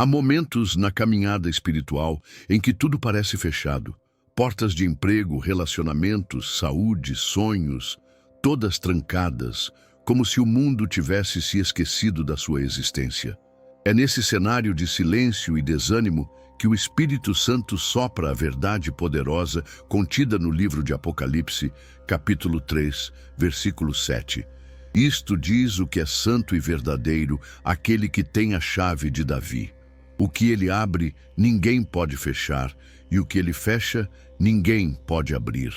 Há momentos na caminhada espiritual em que tudo parece fechado. Portas de emprego, relacionamentos, saúde, sonhos, todas trancadas, como se o mundo tivesse se esquecido da sua existência. É nesse cenário de silêncio e desânimo que o Espírito Santo sopra a verdade poderosa contida no livro de Apocalipse, capítulo 3, versículo 7. Isto diz o que é santo e verdadeiro, aquele que tem a chave de Davi. O que ele abre, ninguém pode fechar, e o que ele fecha, ninguém pode abrir.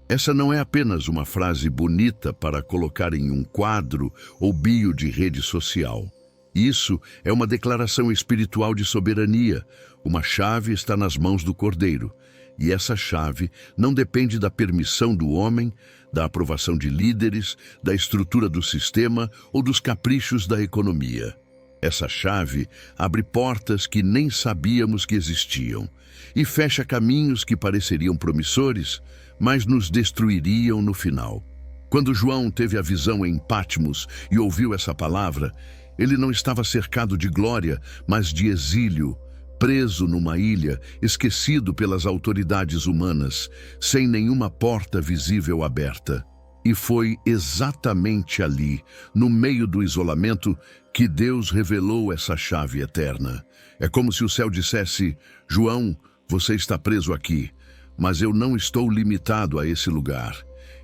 Essa não é apenas uma frase bonita para colocar em um quadro ou bio de rede social. Isso é uma declaração espiritual de soberania. Uma chave está nas mãos do Cordeiro. E essa chave não depende da permissão do homem, da aprovação de líderes, da estrutura do sistema ou dos caprichos da economia. Essa chave abre portas que nem sabíamos que existiam e fecha caminhos que pareceriam promissores, mas nos destruiriam no final. Quando João teve a visão em Patmos e ouviu essa palavra, ele não estava cercado de glória, mas de exílio, preso numa ilha, esquecido pelas autoridades humanas, sem nenhuma porta visível aberta. E foi exatamente ali, no meio do isolamento, que Deus revelou essa chave eterna. É como se o céu dissesse: João, você está preso aqui, mas eu não estou limitado a esse lugar.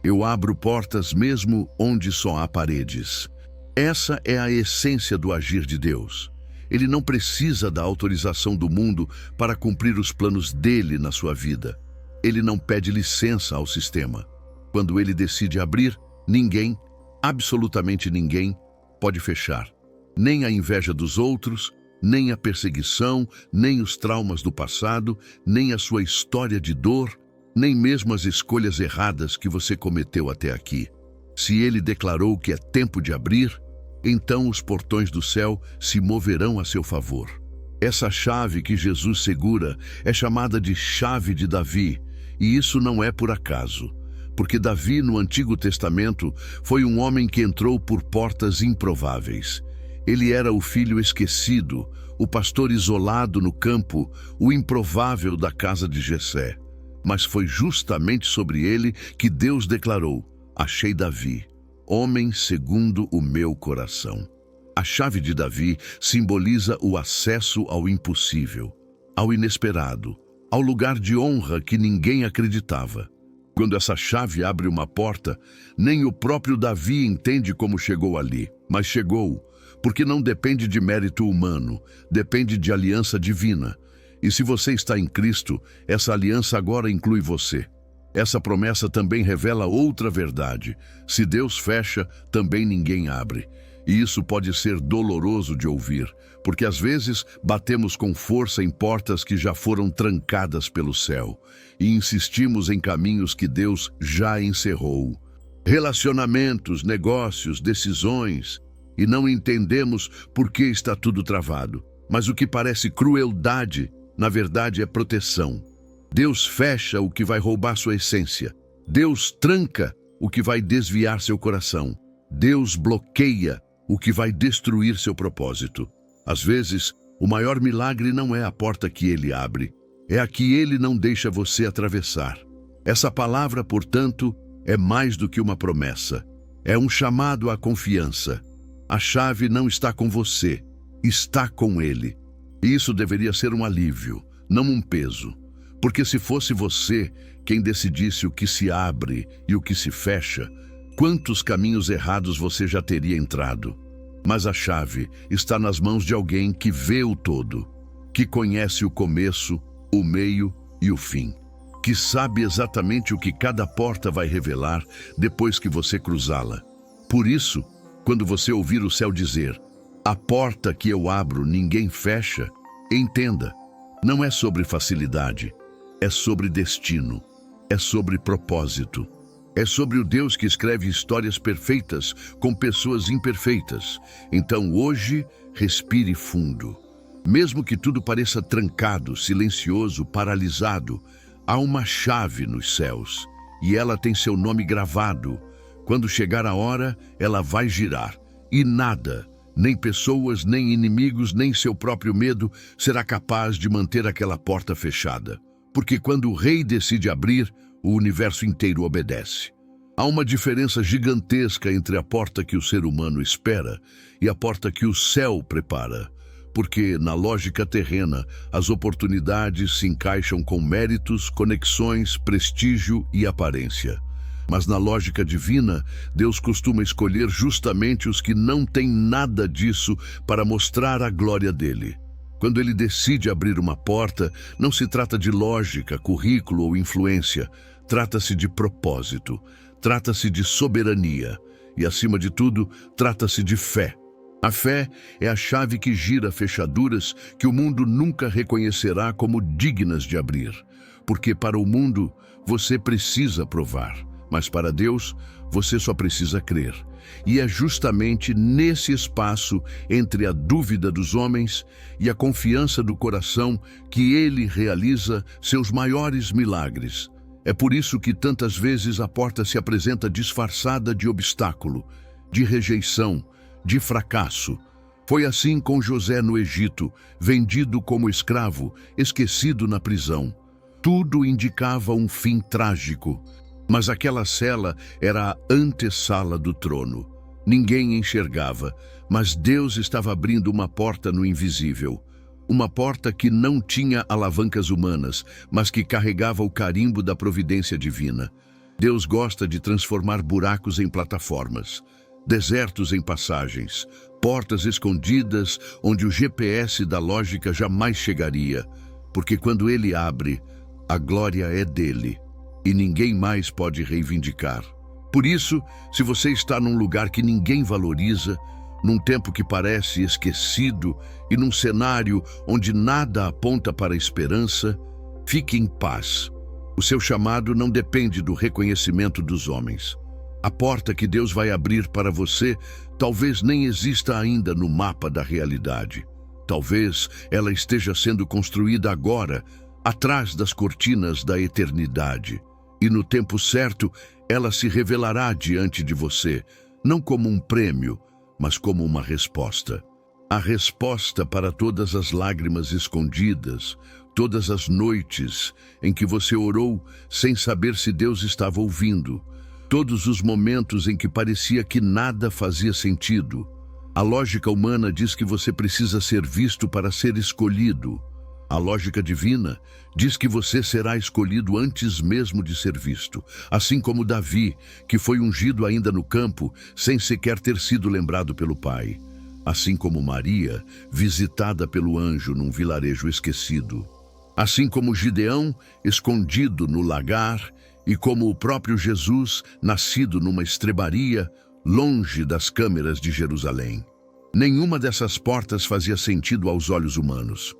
Eu abro portas mesmo onde só há paredes. Essa é a essência do agir de Deus. Ele não precisa da autorização do mundo para cumprir os planos dele na sua vida. Ele não pede licença ao sistema. Quando ele decide abrir, ninguém, absolutamente ninguém, pode fechar. Nem a inveja dos outros, nem a perseguição, nem os traumas do passado, nem a sua história de dor, nem mesmo as escolhas erradas que você cometeu até aqui. Se ele declarou que é tempo de abrir, então os portões do céu se moverão a seu favor. Essa chave que Jesus segura é chamada de chave de Davi, e isso não é por acaso. Porque Davi, no Antigo Testamento, foi um homem que entrou por portas improváveis. Ele era o filho esquecido, o pastor isolado no campo, o improvável da casa de Jessé. Mas foi justamente sobre ele que Deus declarou: achei Davi, homem segundo o meu coração. A chave de Davi simboliza o acesso ao impossível, ao inesperado, ao lugar de honra que ninguém acreditava. Quando essa chave abre uma porta, nem o próprio Davi entende como chegou ali, mas chegou, porque não depende de mérito humano, depende de aliança divina. E se você está em Cristo, essa aliança agora inclui você. Essa promessa também revela outra verdade: se Deus fecha, também ninguém abre. E isso pode ser doloroso de ouvir, porque às vezes batemos com força em portas que já foram trancadas pelo céu e insistimos em caminhos que Deus já encerrou. Relacionamentos, negócios, decisões, e não entendemos por que está tudo travado. Mas o que parece crueldade, na verdade, é proteção. Deus fecha o que vai roubar sua essência. Deus tranca o que vai desviar seu coração. Deus bloqueia o que vai destruir seu propósito. Às vezes, o maior milagre não é a porta que ele abre, é a que ele não deixa você atravessar. Essa palavra, portanto, é mais do que uma promessa. É um chamado à confiança. A chave não está com você, está com ele. E isso deveria ser um alívio, não um peso. Porque se fosse você quem decidisse o que se abre e o que se fecha, quantos caminhos errados você já teria entrado? Mas a chave está nas mãos de alguém que vê o todo, que conhece o começo, o meio e o fim, que sabe exatamente o que cada porta vai revelar depois que você cruzá-la. Por isso, quando você ouvir o céu dizer: a porta que eu abro ninguém fecha, entenda, não é sobre facilidade, é sobre destino, é sobre propósito. É sobre o Deus que escreve histórias perfeitas com pessoas imperfeitas. Então hoje, respire fundo. Mesmo que tudo pareça trancado, silencioso, paralisado, há uma chave nos céus e ela tem seu nome gravado. Quando chegar a hora, ela vai girar e nada, Nem pessoas, nem inimigos, nem seu próprio medo será capaz de manter aquela porta fechada. Porque quando o rei decide abrir, o universo inteiro obedece. Há uma diferença gigantesca entre a porta que o ser humano espera e a porta que o céu prepara. Porque, na lógica terrena, as oportunidades se encaixam com méritos, conexões, prestígio e aparência. Mas na lógica divina, Deus costuma escolher justamente os que não têm nada disso para mostrar a glória dele. Quando ele decide abrir uma porta, não se trata de lógica, currículo ou influência. Trata-se de propósito, trata-se de soberania e, acima de tudo, trata-se de fé. A fé é a chave que gira fechaduras que o mundo nunca reconhecerá como dignas de abrir. Porque para o mundo, você precisa provar. Mas para Deus, você só precisa crer. E é justamente nesse espaço entre a dúvida dos homens e a confiança do coração que Ele realiza seus maiores milagres. É por isso que tantas vezes a porta se apresenta disfarçada de obstáculo, de rejeição, de fracasso. Foi assim com José no Egito, vendido como escravo, esquecido na prisão. Tudo indicava um fim trágico. Mas aquela cela era a antessala do trono. Ninguém enxergava, mas Deus estava abrindo uma porta no invisível. Uma porta que não tinha alavancas humanas, mas que carregava o carimbo da providência divina. Deus gosta de transformar buracos em plataformas, desertos em passagens, portas escondidas onde o GPS da lógica jamais chegaria. Porque quando Ele abre, a glória é dele. E ninguém mais pode reivindicar. Por isso, se você está num lugar que ninguém valoriza, num tempo que parece esquecido e num cenário onde nada aponta para a esperança, fique em paz. O seu chamado não depende do reconhecimento dos homens. A porta que Deus vai abrir para você talvez nem exista ainda no mapa da realidade. Talvez ela esteja sendo construída agora, atrás das cortinas da eternidade. E no tempo certo, ela se revelará diante de você, não como um prêmio, mas como uma resposta. A resposta para todas as lágrimas escondidas, todas as noites em que você orou sem saber se Deus estava ouvindo, todos os momentos em que parecia que nada fazia sentido. A lógica humana diz que você precisa ser visto para ser escolhido. A lógica divina diz que você será escolhido antes mesmo de ser visto, assim como Davi, que foi ungido ainda no campo, sem sequer ter sido lembrado pelo Pai. Assim como Maria, visitada pelo anjo num vilarejo esquecido. Assim como Gideão, escondido no lagar, e como o próprio Jesus, nascido numa estrebaria, longe das câmeras de Jerusalém. Nenhuma dessas portas fazia sentido aos olhos humanos.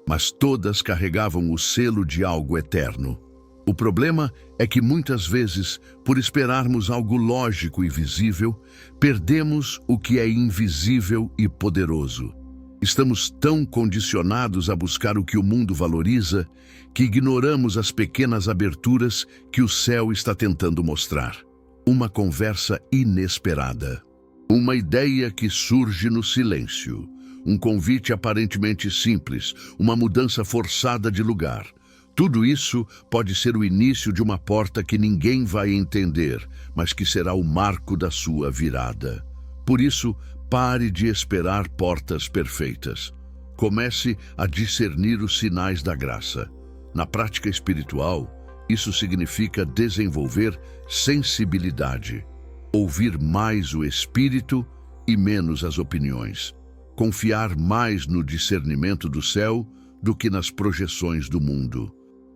Mas todas carregavam o selo de algo eterno. O problema é que muitas vezes, por esperarmos algo lógico e visível, perdemos o que é invisível e poderoso. Estamos tão condicionados a buscar o que o mundo valoriza, que ignoramos as pequenas aberturas que o céu está tentando mostrar. Uma conversa inesperada. Uma ideia que surge no silêncio. Um convite aparentemente simples, uma mudança forçada de lugar. Tudo isso pode ser o início de uma porta que ninguém vai entender, mas que será o marco da sua virada. Por isso, pare de esperar portas perfeitas. Comece a discernir os sinais da graça. Na prática espiritual, isso significa desenvolver sensibilidade, ouvir mais o Espírito e menos as opiniões. Confiar mais no discernimento do céu do que nas projeções do mundo.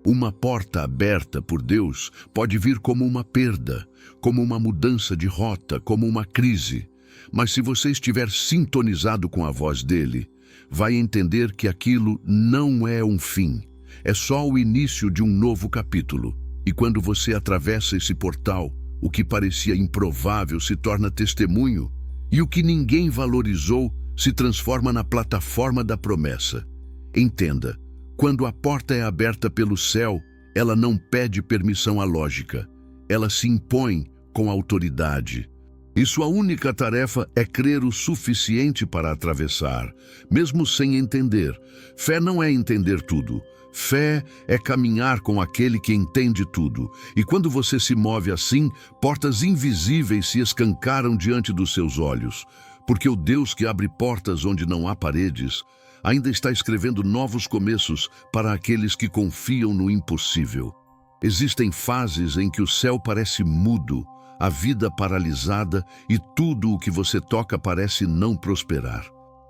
Uma porta aberta por Deus pode vir como uma perda, como uma mudança de rota, como uma crise. Mas se você estiver sintonizado com a voz dele, vai entender que aquilo não é um fim. É só o início de um novo capítulo. E quando você atravessa esse portal, o que parecia improvável se torna testemunho, e o que ninguém valorizou se transforma na plataforma da promessa. Entenda, quando a porta é aberta pelo céu, ela não pede permissão à lógica. Ela se impõe com autoridade. E sua única tarefa é crer o suficiente para atravessar, mesmo sem entender. Fé não é entender tudo. Fé é caminhar com aquele que entende tudo. E quando você se move assim, portas invisíveis se escancaram diante dos seus olhos. Porque o Deus que abre portas onde não há paredes, ainda está escrevendo novos começos para aqueles que confiam no impossível. Existem fases em que o céu parece mudo, a vida paralisada e tudo o que você toca parece não prosperar.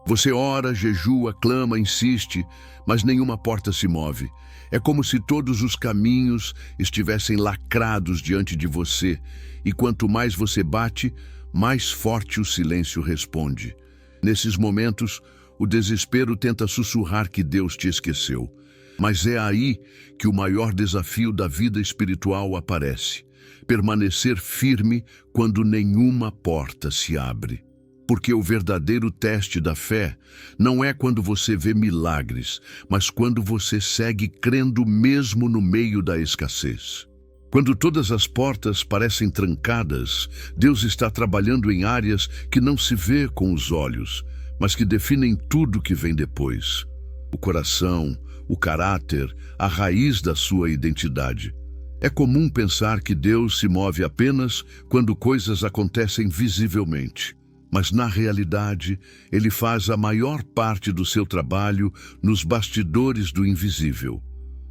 Você ora, jejua, clama, insiste, mas nenhuma porta se move. É como se todos os caminhos estivessem lacrados diante de você, e quanto mais você bate, mais forte o silêncio responde. Nesses momentos, o desespero tenta sussurrar que Deus te esqueceu. Mas é aí que o maior desafio da vida espiritual aparece. Permanecer firme quando nenhuma porta se abre. Porque o verdadeiro teste da fé não é quando você vê milagres, mas quando você segue crendo mesmo no meio da escassez. Quando todas as portas parecem trancadas, Deus está trabalhando em áreas que não se vê com os olhos, mas que definem tudo que vem depois. O coração, o caráter, a raiz da sua identidade. É comum pensar que Deus se move apenas quando coisas acontecem visivelmente. Mas, na realidade, Ele faz a maior parte do seu trabalho nos bastidores do invisível.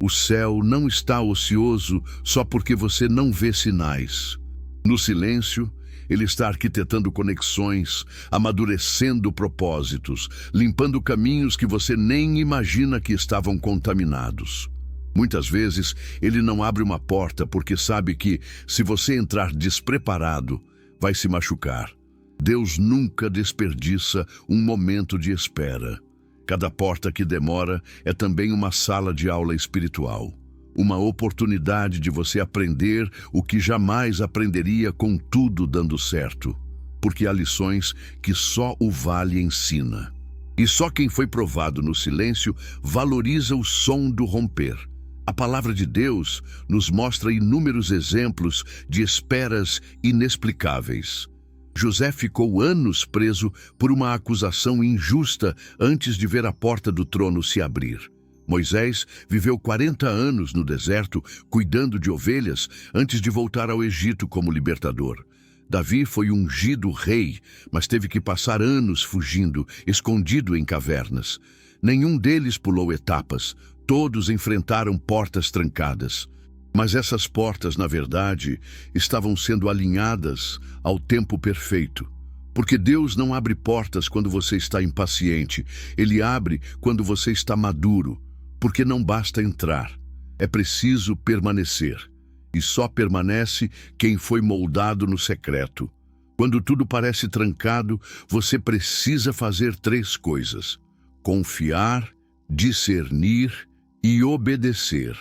O céu não está ocioso só porque você não vê sinais. No silêncio, Ele está arquitetando conexões, amadurecendo propósitos, limpando caminhos que você nem imagina que estavam contaminados. Muitas vezes, Ele não abre uma porta porque sabe que, se você entrar despreparado, vai se machucar. Deus nunca desperdiça um momento de espera. Cada porta que demora é também uma sala de aula espiritual. Uma oportunidade de você aprender o que jamais aprenderia com tudo dando certo. Porque há lições que só o vale ensina. E só quem foi provado no silêncio valoriza o som do romper. A palavra de Deus nos mostra inúmeros exemplos de esperas inexplicáveis. José ficou anos preso por uma acusação injusta antes de ver a porta do trono se abrir. Moisés viveu 40 anos no deserto, cuidando de ovelhas, antes de voltar ao Egito como libertador. Davi foi ungido rei, mas teve que passar anos fugindo, escondido em cavernas. Nenhum deles pulou etapas, todos enfrentaram portas trancadas. Mas essas portas, na verdade, estavam sendo alinhadas ao tempo perfeito. Porque Deus não abre portas quando você está impaciente. Ele abre quando você está maduro. Porque não basta entrar. É preciso permanecer. E só permanece quem foi moldado no secreto. Quando tudo parece trancado, você precisa fazer 3 coisas: confiar, discernir e obedecer.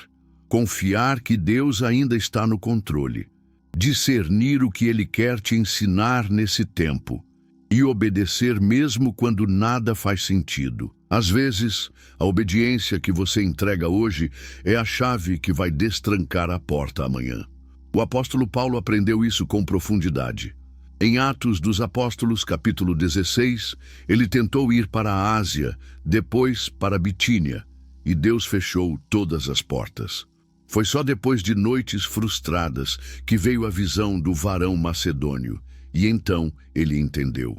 Confiar que Deus ainda está no controle. Discernir o que Ele quer te ensinar nesse tempo. E obedecer mesmo quando nada faz sentido. Às vezes, a obediência que você entrega hoje é a chave que vai destrancar a porta amanhã. O apóstolo Paulo aprendeu isso com profundidade. Em Atos dos Apóstolos, capítulo 16, ele tentou ir para a Ásia, depois para a Bitínia, e Deus fechou todas as portas. Foi só depois de noites frustradas que veio a visão do varão macedônio, e então ele entendeu.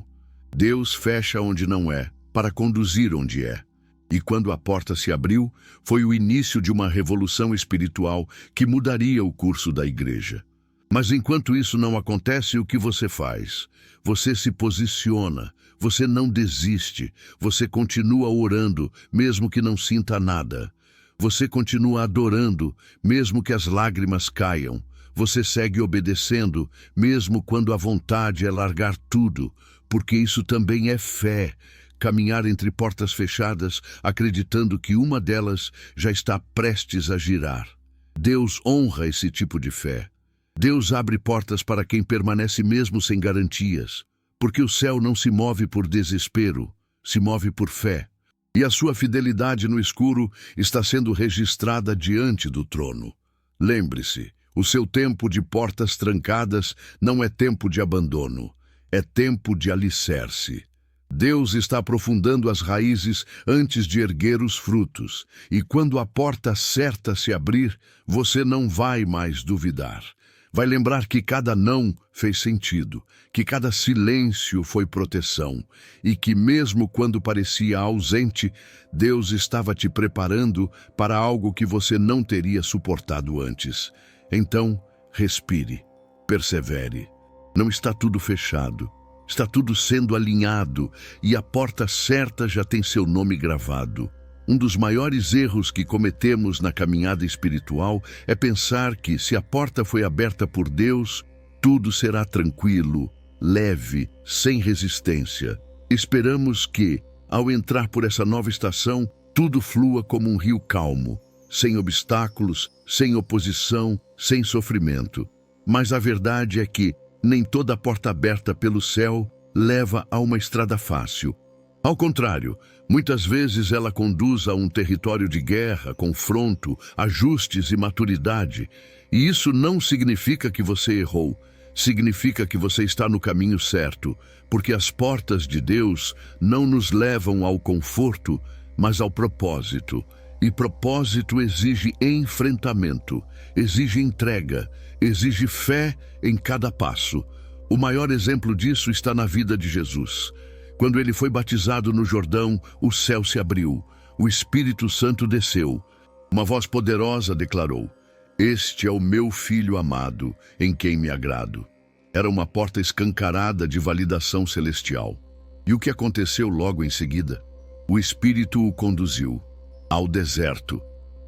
Deus fecha onde não é, para conduzir onde é. E quando a porta se abriu, foi o início de uma revolução espiritual que mudaria o curso da igreja. Mas enquanto isso não acontece, o que você faz? Você se posiciona, você não desiste, você continua orando, mesmo que não sinta nada. Você continua adorando, mesmo que as lágrimas caiam. Você segue obedecendo, mesmo quando a vontade é largar tudo, porque isso também é fé. Caminhar entre portas fechadas, acreditando que uma delas já está prestes a girar. Deus honra esse tipo de fé. Deus abre portas para quem permanece mesmo sem garantias, porque o céu não se move por desespero, se move por fé. E a sua fidelidade no escuro está sendo registrada diante do trono. Lembre-se, o seu tempo de portas trancadas não é tempo de abandono. É tempo de alicerce. Deus está aprofundando as raízes antes de erguer os frutos. E quando a porta certa se abrir, você não vai mais duvidar. Vai lembrar que cada não fez sentido, que cada silêncio foi proteção e que mesmo quando parecia ausente, Deus estava te preparando para algo que você não teria suportado antes. Então, respire, persevere. Não está tudo fechado. Está tudo sendo alinhado e a porta certa já tem seu nome gravado. Um dos maiores erros que cometemos na caminhada espiritual é pensar que, se a porta foi aberta por Deus, tudo será tranquilo, leve, sem resistência. Esperamos que, ao entrar por essa nova estação, tudo flua como um rio calmo, sem obstáculos, sem oposição, sem sofrimento. Mas a verdade é que nem toda porta aberta pelo céu leva a uma estrada fácil. Ao contrário, muitas vezes ela conduz a um território de guerra, confronto, ajustes e maturidade. E isso não significa que você errou. Significa que você está no caminho certo, porque as portas de Deus não nos levam ao conforto, mas ao propósito. E propósito exige enfrentamento, exige entrega, exige fé em cada passo. O maior exemplo disso está na vida de Jesus. Quando ele foi batizado no Jordão, o céu se abriu, o Espírito Santo desceu. Uma voz poderosa declarou: "Este é o meu Filho amado, em quem me agrado." Era uma porta escancarada de validação celestial. E o que aconteceu logo em seguida? O Espírito o conduziu ao deserto.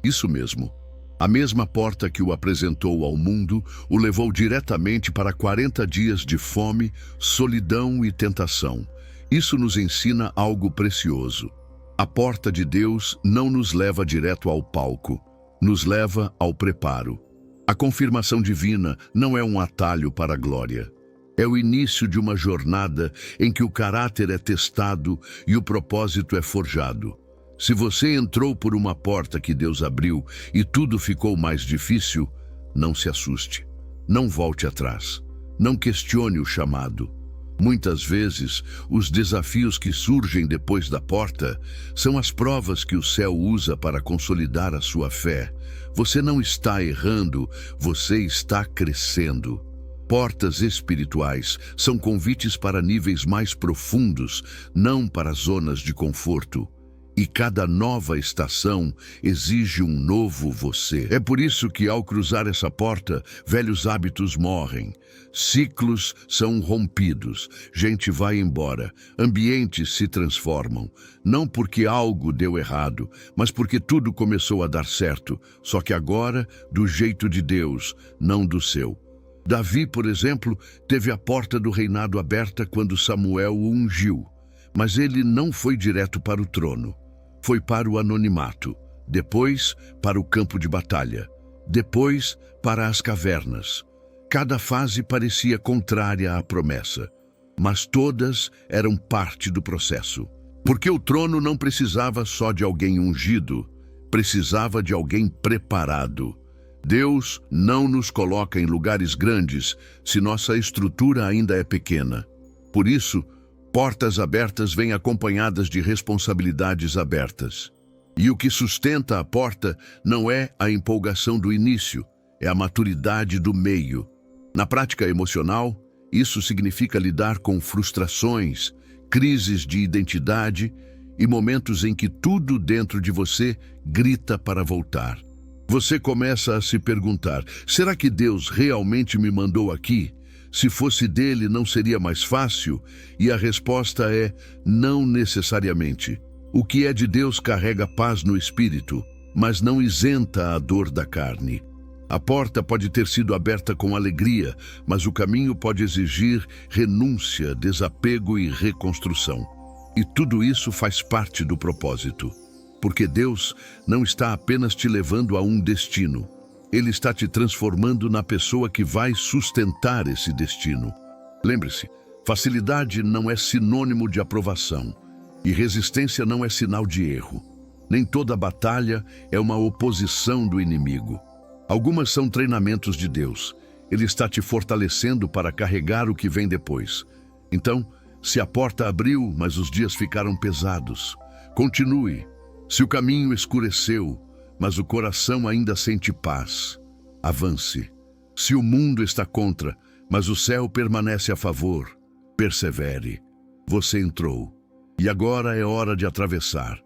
Isso mesmo. A mesma porta que o apresentou ao mundo o levou diretamente para 40 dias de fome, solidão e tentação. Isso nos ensina algo precioso. A porta de Deus não nos leva direto ao palco, nos leva ao preparo. A confirmação divina não é um atalho para a glória. É o início de uma jornada em que o caráter é testado e o propósito é forjado. Se você entrou por uma porta que Deus abriu e tudo ficou mais difícil, não se assuste. Não volte atrás. Não questione o chamado. Muitas vezes, os desafios que surgem depois da porta são as provas que o céu usa para consolidar a sua fé. Você não está errando, você está crescendo. Portas espirituais são convites para níveis mais profundos, não para zonas de conforto. E cada nova estação exige um novo você. É por isso que, ao cruzar essa porta, velhos hábitos morrem, ciclos são rompidos, gente vai embora, ambientes se transformam. Não porque algo deu errado, mas porque tudo começou a dar certo, só que agora do jeito de Deus, não do seu. Davi, por exemplo, teve a porta do reinado aberta quando Samuel o ungiu, mas ele não foi direto para o trono. Foi para o anonimato, depois para o campo de batalha, depois para as cavernas. Cada fase parecia contrária à promessa, mas todas eram parte do processo. Porque o trono não precisava só de alguém ungido, precisava de alguém preparado. Deus não nos coloca em lugares grandes se nossa estrutura ainda é pequena. Por isso, portas abertas vêm acompanhadas de responsabilidades abertas. E o que sustenta a porta não é a empolgação do início, é a maturidade do meio. Na prática emocional, isso significa lidar com frustrações, crises de identidade e momentos em que tudo dentro de você grita para voltar. Você começa a se perguntar: será que Deus realmente me mandou aqui? Se fosse dele, não seria mais fácil? E a resposta é: não necessariamente. O que é de Deus carrega paz no espírito, mas não isenta a dor da carne. A porta pode ter sido aberta com alegria, mas o caminho pode exigir renúncia, desapego e reconstrução. E tudo isso faz parte do propósito. Porque Deus não está apenas te levando a um destino. Ele está te transformando na pessoa que vai sustentar esse destino. Lembre-se, facilidade não é sinônimo de aprovação, e resistência não é sinal de erro. Nem toda batalha é uma oposição do inimigo. Algumas são treinamentos de Deus. Ele está te fortalecendo para carregar o que vem depois. Então, se a porta abriu, mas os dias ficaram pesados, continue. Se o caminho escureceu, mas o coração ainda sente paz, avance. Se o mundo está contra, mas o céu permanece a favor, persevere. Você entrou, e agora é hora de atravessar.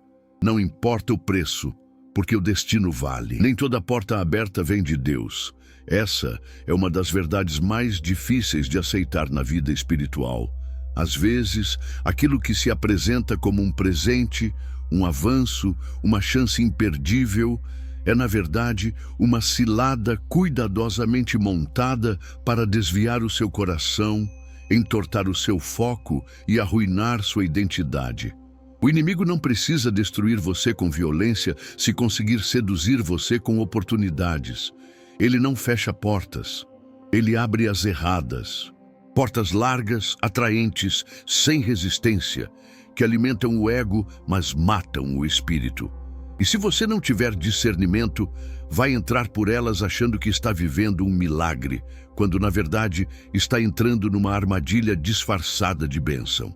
Não importa o preço, porque o destino vale. Nem toda porta aberta vem de Deus. Essa é uma das verdades mais difíceis de aceitar na vida espiritual. Às vezes, aquilo que se apresenta como um presente, um avanço, uma chance imperdível, é, na verdade, uma cilada cuidadosamente montada para desviar o seu coração, entortar o seu foco e arruinar sua identidade. O inimigo não precisa destruir você com violência se conseguir seduzir você com oportunidades. Ele não fecha portas, ele abre as erradas. Portas largas, atraentes, sem resistência, que alimentam o ego, mas matam o espírito. E se você não tiver discernimento, vai entrar por elas achando que está vivendo um milagre, quando na verdade está entrando numa armadilha disfarçada de bênção.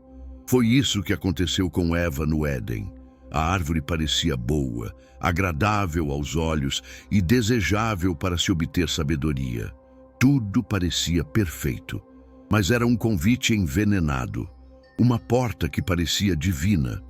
Foi isso que aconteceu com Eva no Éden. A árvore parecia boa, agradável aos olhos e desejável para se obter sabedoria. Tudo parecia perfeito, mas era um convite envenenado. Uma porta que parecia divina,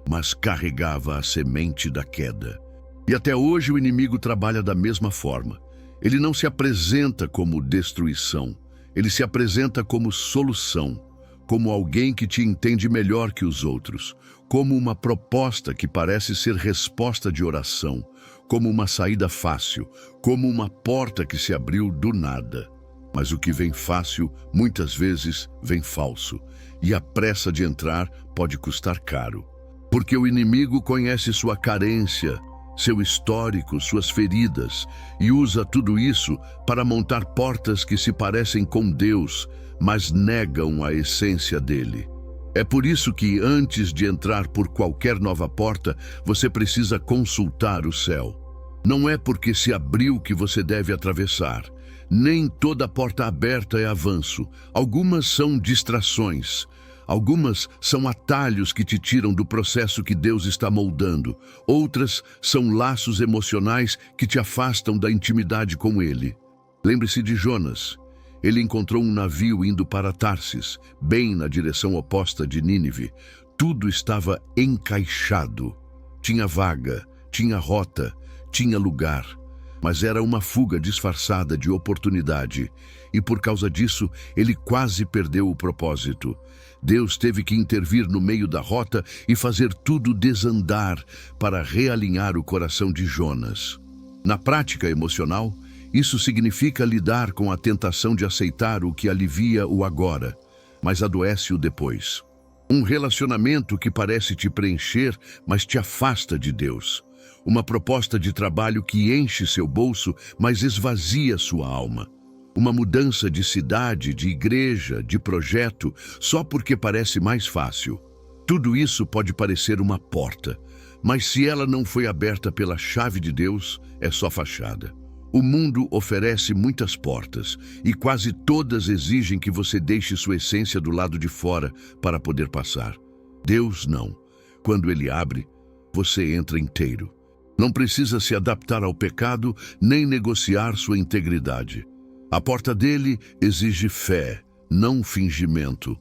mas carregava a semente da queda. E até hoje o inimigo trabalha da mesma forma. Ele não se apresenta como destruição, ele se apresenta como solução, como alguém que te entende melhor que os outros, como uma proposta que parece ser resposta de oração, como uma saída fácil, como uma porta que se abriu do nada. Mas o que vem fácil, muitas vezes, vem falso, e a pressa de entrar pode custar caro. Porque o inimigo conhece sua carência, seu histórico, suas feridas, e usa tudo isso para montar portas que se parecem com Deus, mas negam a essência dele. É por isso que, antes de entrar por qualquer nova porta, você precisa consultar o céu. Não é porque se abriu que você deve atravessar. Nem toda porta aberta é avanço. Algumas são distrações. Algumas são atalhos que te tiram do processo que Deus está moldando. Outras são laços emocionais que te afastam da intimidade com Ele. Lembre-se de Jonas. Ele encontrou um navio indo para Tarsis, bem na direção oposta de Nínive. Tudo estava encaixado. Tinha vaga, tinha rota, tinha lugar. Mas era uma fuga disfarçada de oportunidade. E por causa disso, ele quase perdeu o propósito. Deus teve que intervir no meio da rota e fazer tudo desandar para realinhar o coração de Jonas. Na prática emocional, isso significa lidar com a tentação de aceitar o que alivia o agora, mas adoece o depois. Um relacionamento que parece te preencher, mas te afasta de Deus. Uma proposta de trabalho que enche seu bolso, mas esvazia sua alma. Uma mudança de cidade, de igreja, de projeto, só porque parece mais fácil. Tudo isso pode parecer uma porta, mas se ela não foi aberta pela chave de Deus, é só fachada. O mundo oferece muitas portas e quase todas exigem que você deixe sua essência do lado de fora para poder passar. Deus não. Quando Ele abre, você entra inteiro. Não precisa se adaptar ao pecado nem negociar sua integridade. A porta dele exige fé, não fingimento.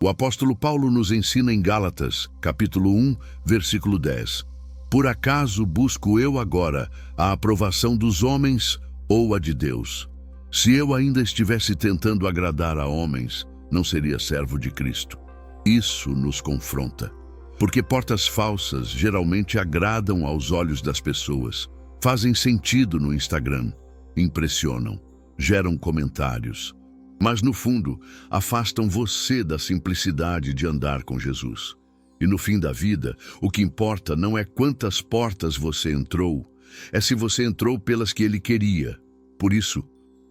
O apóstolo Paulo nos ensina em Gálatas, capítulo 1, versículo 10. Por acaso busco eu agora a aprovação dos homens ou a de Deus? Se eu ainda estivesse tentando agradar a homens, não seria servo de Cristo. Isso nos confronta. Porque portas falsas geralmente agradam aos olhos das pessoas, fazem sentido no Instagram, impressionam, geram comentários, mas no fundo afastam você da simplicidade de andar com Jesus. E no fim da vida, o que importa não é quantas portas você entrou, é se você entrou pelas que Ele queria. Por isso,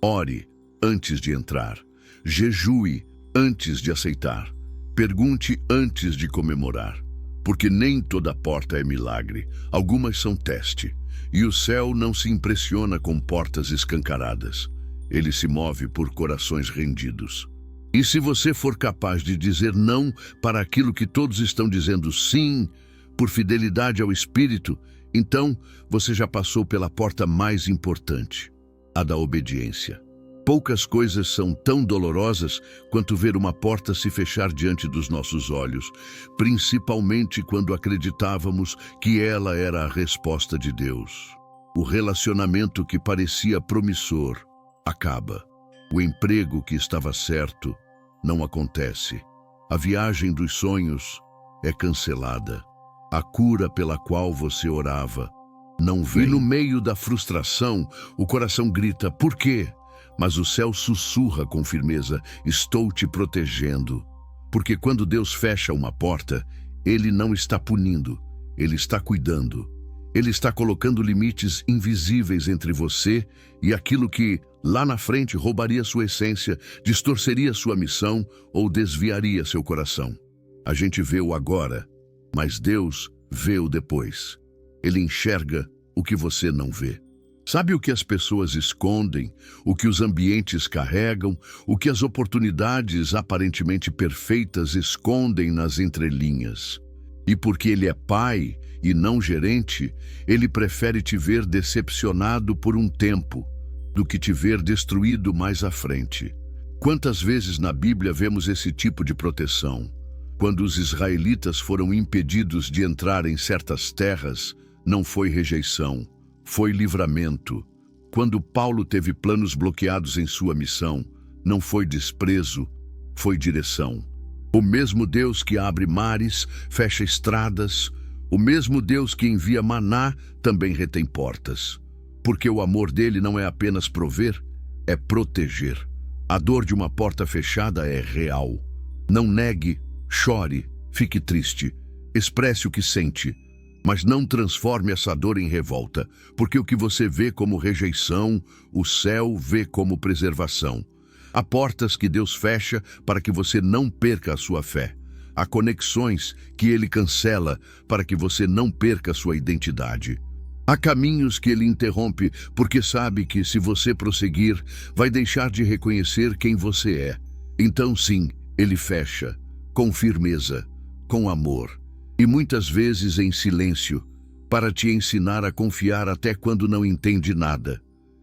ore antes de entrar, jejue antes de aceitar, pergunte antes de comemorar. Porque nem toda porta é milagre, algumas são teste, e o céu não se impressiona com portas escancaradas. Ele se move por corações rendidos. E se você for capaz de dizer não para aquilo que todos estão dizendo sim, por fidelidade ao Espírito, então você já passou pela porta mais importante, a da obediência. Poucas coisas são tão dolorosas quanto ver uma porta se fechar diante dos nossos olhos, principalmente quando acreditávamos que ela era a resposta de Deus. O relacionamento que parecia promissor acaba. O emprego que estava certo não acontece. A viagem dos sonhos é cancelada. A cura pela qual você orava não vem. E no meio da frustração, o coração grita, por quê? Mas o céu sussurra com firmeza, estou te protegendo. Porque quando Deus fecha uma porta, Ele não está punindo, Ele está cuidando. Ele está colocando limites invisíveis entre você e aquilo que, lá na frente, roubaria sua essência, distorceria sua missão ou desviaria seu coração. A gente vê o agora, mas Deus vê o depois. Ele enxerga o que você não vê. Sabe o que as pessoas escondem, o que os ambientes carregam, o que as oportunidades aparentemente perfeitas escondem nas entrelinhas? E porque Ele é pai e não gerente, Ele prefere te ver decepcionado por um tempo do que te ver destruído mais à frente. Quantas vezes na Bíblia vemos esse tipo de proteção? Quando os israelitas foram impedidos de entrar em certas terras, não foi rejeição, foi livramento. Quando Paulo teve planos bloqueados em sua missão, não foi desprezo, foi direção. O mesmo Deus que abre mares, fecha estradas, o mesmo Deus que envia maná também retém portas. Porque o amor dele não é apenas prover, é proteger. A dor de uma porta fechada é real. Não negue, chore, fique triste, expresse o que sente, mas não transforme essa dor em revolta, porque o que você vê como rejeição, o céu vê como preservação. Há portas que Deus fecha para que você não perca a sua fé. Há conexões que Ele cancela para que você não perca a sua identidade. Há caminhos que Ele interrompe porque sabe que, se você prosseguir, vai deixar de reconhecer quem você é. Então, sim, Ele fecha, com firmeza, com amor, e muitas vezes em silêncio, para te ensinar a confiar até quando não entende nada.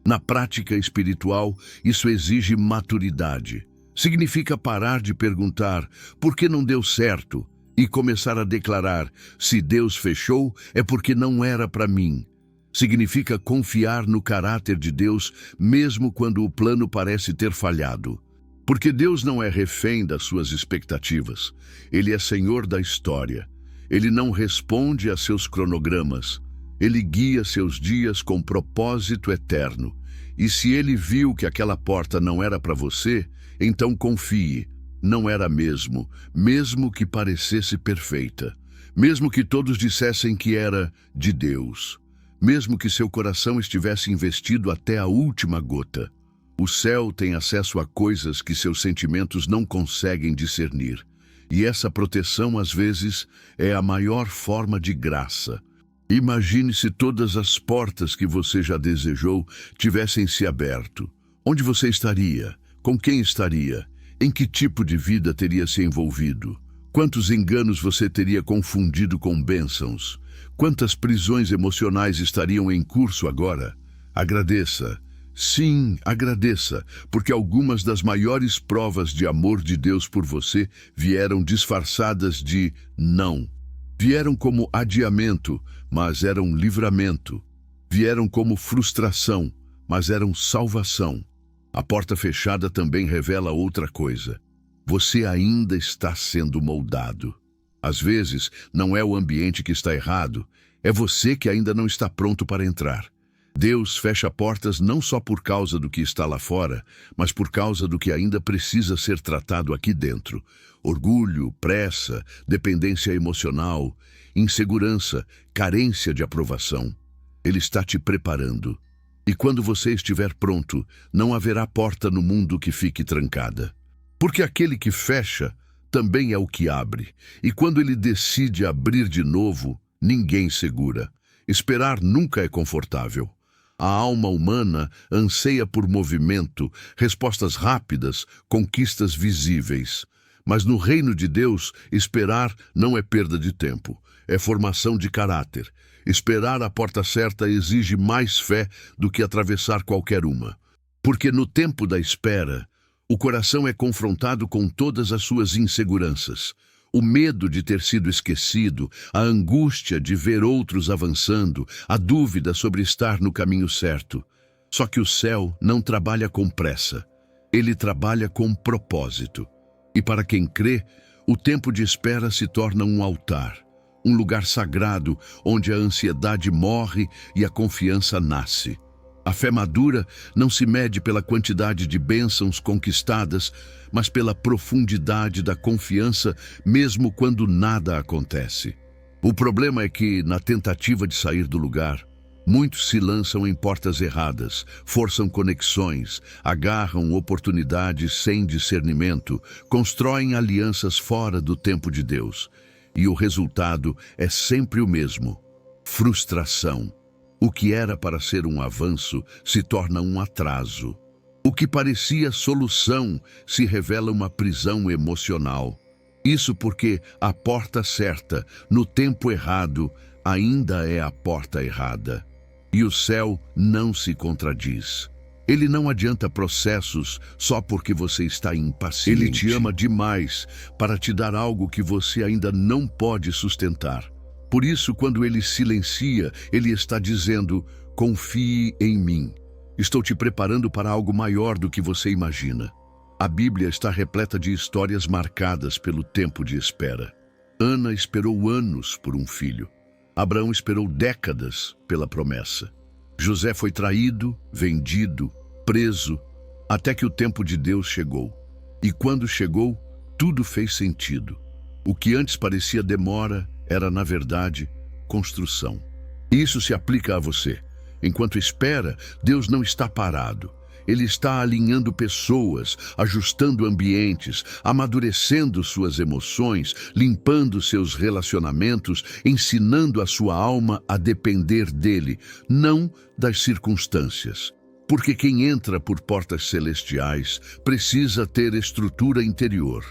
Na prática espiritual, isso exige maturidade. Significa parar de perguntar por que não deu certo e começar a declarar, se Deus fechou, é porque não era para mim. Significa confiar no caráter de Deus, mesmo quando o plano parece ter falhado. Porque Deus não é refém das suas expectativas. Ele é Senhor da história. Ele não responde a seus cronogramas. Ele guia seus dias com propósito eterno. E se Ele viu que aquela porta não era para você, então confie. Não era mesmo, mesmo que parecesse perfeita. Mesmo que todos dissessem que era de Deus. Mesmo que seu coração estivesse investido até a última gota. O céu tem acesso a coisas que seus sentimentos não conseguem discernir. E essa proteção, às vezes, é a maior forma de graça. Imagine se todas as portas que você já desejou tivessem se aberto. Onde você estaria? Com quem estaria? Em que tipo de vida teria se envolvido? Quantos enganos você teria confundido com bênçãos? Quantas prisões emocionais estariam em curso agora? Agradeça. Sim, agradeça, porque algumas das maiores provas de amor de Deus por você vieram disfarçadas de não. Vieram como adiamento, mas eram livramento. Vieram como frustração, mas eram salvação. A porta fechada também revela outra coisa. Você ainda está sendo moldado. Às vezes, não é o ambiente que está errado, é você que ainda não está pronto para entrar. Deus fecha portas não só por causa do que está lá fora, mas por causa do que ainda precisa ser tratado aqui dentro. Orgulho, pressa, dependência emocional, insegurança, carência de aprovação. Ele está te preparando. E quando você estiver pronto, não haverá porta no mundo que fique trancada. Porque aquele que fecha também é o que abre. E quando ele decide abrir de novo, ninguém segura. Esperar nunca é confortável. A alma humana anseia por movimento, respostas rápidas, conquistas visíveis. Mas no reino de Deus, esperar não é perda de tempo, é formação de caráter. Esperar a porta certa exige mais fé do que atravessar qualquer uma. Porque no tempo da espera, o coração é confrontado com todas as suas inseguranças. O medo de ter sido esquecido, a angústia de ver outros avançando, a dúvida sobre estar no caminho certo. Só que o céu não trabalha com pressa, ele trabalha com propósito. E para quem crê, o tempo de espera se torna um altar, um lugar sagrado onde a ansiedade morre e a confiança nasce. A fé madura não se mede pela quantidade de bênçãos conquistadas, mas pela profundidade da confiança, mesmo quando nada acontece. O problema é que, na tentativa de sair do lugar, muitos se lançam em portas erradas, forçam conexões, agarram oportunidades sem discernimento, constroem alianças fora do tempo de Deus. E o resultado é sempre o mesmo: frustração. O que era para ser um avanço se torna um atraso. O que parecia solução se revela uma prisão emocional. Isso porque a porta certa, no tempo errado, ainda é a porta errada. E o céu não se contradiz. Ele não adianta processos só porque você está impaciente. Ele te ama demais para te dar algo que você ainda não pode sustentar. Por isso, quando ele silencia, ele está dizendo: confie em mim. Estou te preparando para algo maior do que você imagina. A Bíblia está repleta de histórias marcadas pelo tempo de espera. Ana esperou anos por um filho. Abraão esperou décadas pela promessa. José foi traído, vendido, preso, até que o tempo de Deus chegou. E quando chegou, tudo fez sentido. O que antes parecia demora era, na verdade, construção. Isso se aplica a você. Enquanto espera, Deus não está parado. Ele está alinhando pessoas, ajustando ambientes, amadurecendo suas emoções, limpando seus relacionamentos, ensinando a sua alma a depender dele, não das circunstâncias. Porque quem entra por portas celestiais precisa ter estrutura interior.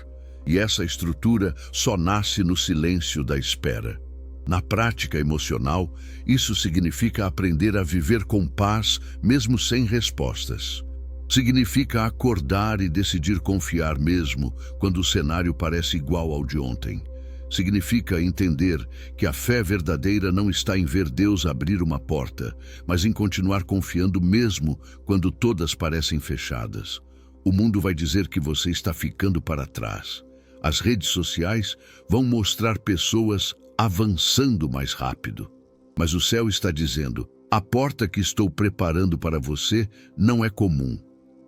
E essa estrutura só nasce no silêncio da espera. Na prática emocional, isso significa aprender a viver com paz, mesmo sem respostas. Significa acordar e decidir confiar mesmo quando o cenário parece igual ao de ontem. Significa entender que a fé verdadeira não está em ver Deus abrir uma porta, mas em continuar confiando mesmo quando todas parecem fechadas. O mundo vai dizer que você está ficando para trás. As redes sociais vão mostrar pessoas avançando mais rápido. Mas o céu está dizendo: a porta que estou preparando para você não é comum.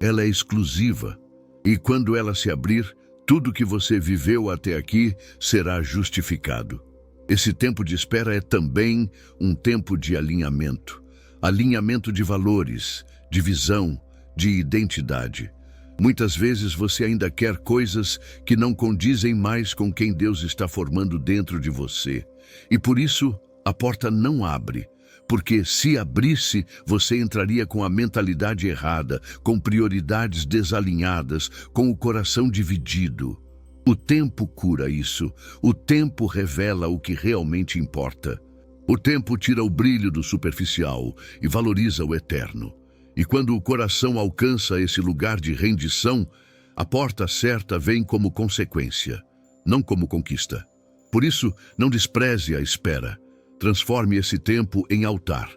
Ela é exclusiva. E quando ela se abrir, tudo que você viveu até aqui será justificado. Esse tempo de espera é também um tempo de alinhamento. Alinhamento de valores, de visão, de identidade. Muitas vezes você ainda quer coisas que não condizem mais com quem Deus está formando dentro de você. E por isso, a porta não abre. Porque se abrisse, você entraria com a mentalidade errada, com prioridades desalinhadas, com o coração dividido. O tempo cura isso. O tempo revela o que realmente importa. O tempo tira o brilho do superficial e valoriza o eterno. E quando o coração alcança esse lugar de rendição, a porta certa vem como consequência, não como conquista. Por isso, não despreze a espera. Transforme esse tempo em altar.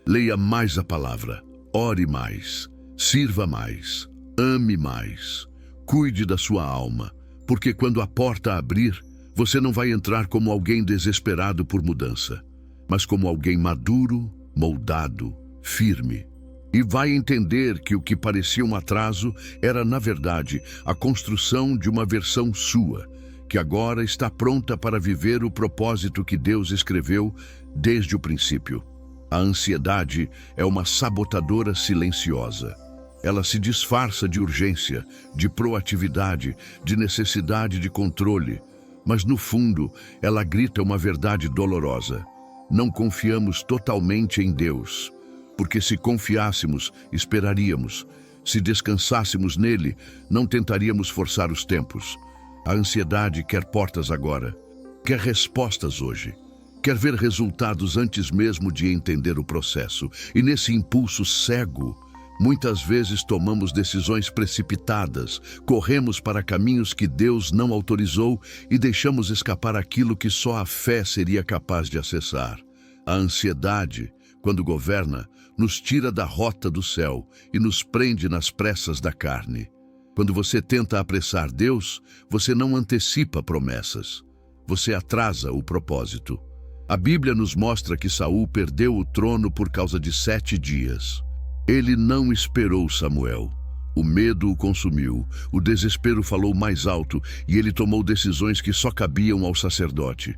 Leia mais a palavra, ore mais, sirva mais, ame mais. Cuide da sua alma, porque quando a porta abrir, você não vai entrar como alguém desesperado por mudança, mas como alguém maduro, moldado, firme. E vai entender que o que parecia um atraso era, na verdade, a construção de uma versão sua, que agora está pronta para viver o propósito que Deus escreveu desde o princípio. A ansiedade é uma sabotadora silenciosa. Ela se disfarça de urgência, de proatividade, de necessidade de controle, mas no fundo ela grita uma verdade dolorosa. Não confiamos totalmente em Deus. Porque se confiássemos, esperaríamos. Se descansássemos nele, não tentaríamos forçar os tempos. A ansiedade quer portas agora, quer respostas hoje, quer ver resultados antes mesmo de entender o processo. E nesse impulso cego, muitas vezes tomamos decisões precipitadas, corremos para caminhos que Deus não autorizou e deixamos escapar aquilo que só a fé seria capaz de acessar. A ansiedade, quando governa, nos tira da rota do céu e nos prende nas pressas da carne. Quando você tenta apressar Deus, você não antecipa promessas. Você atrasa o propósito. A Bíblia nos mostra que Saul perdeu o trono por causa de 7 dias. Ele não esperou Samuel. O medo o consumiu, o desespero falou mais alto e ele tomou decisões que só cabiam ao sacerdote.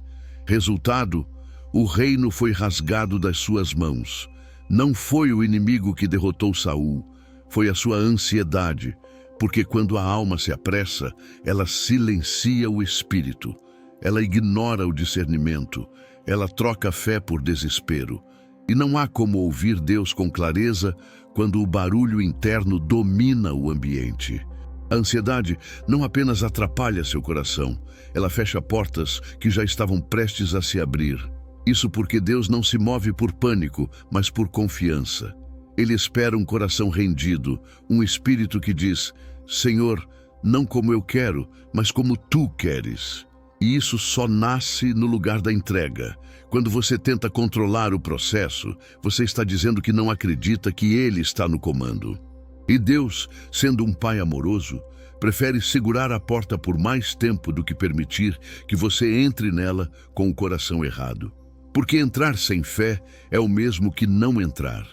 Resultado, o reino foi rasgado das suas mãos. Não foi o inimigo que derrotou Saul, foi a sua ansiedade, porque quando a alma se apressa, ela silencia o espírito, ela ignora o discernimento, ela troca a fé por desespero. E não há como ouvir Deus com clareza quando o barulho interno domina o ambiente. A ansiedade não apenas atrapalha seu coração, ela fecha portas que já estavam prestes a se abrir. Isso porque Deus não se move por pânico, mas por confiança. Ele espera um coração rendido, um espírito que diz: Senhor, não como eu quero, mas como Tu queres. E isso só nasce no lugar da entrega. Quando você tenta controlar o processo, você está dizendo que não acredita que Ele está no comando. E Deus, sendo um Pai amoroso, prefere segurar a porta por mais tempo do que permitir que você entre nela com o coração errado. Porque entrar sem fé é o mesmo que não entrar.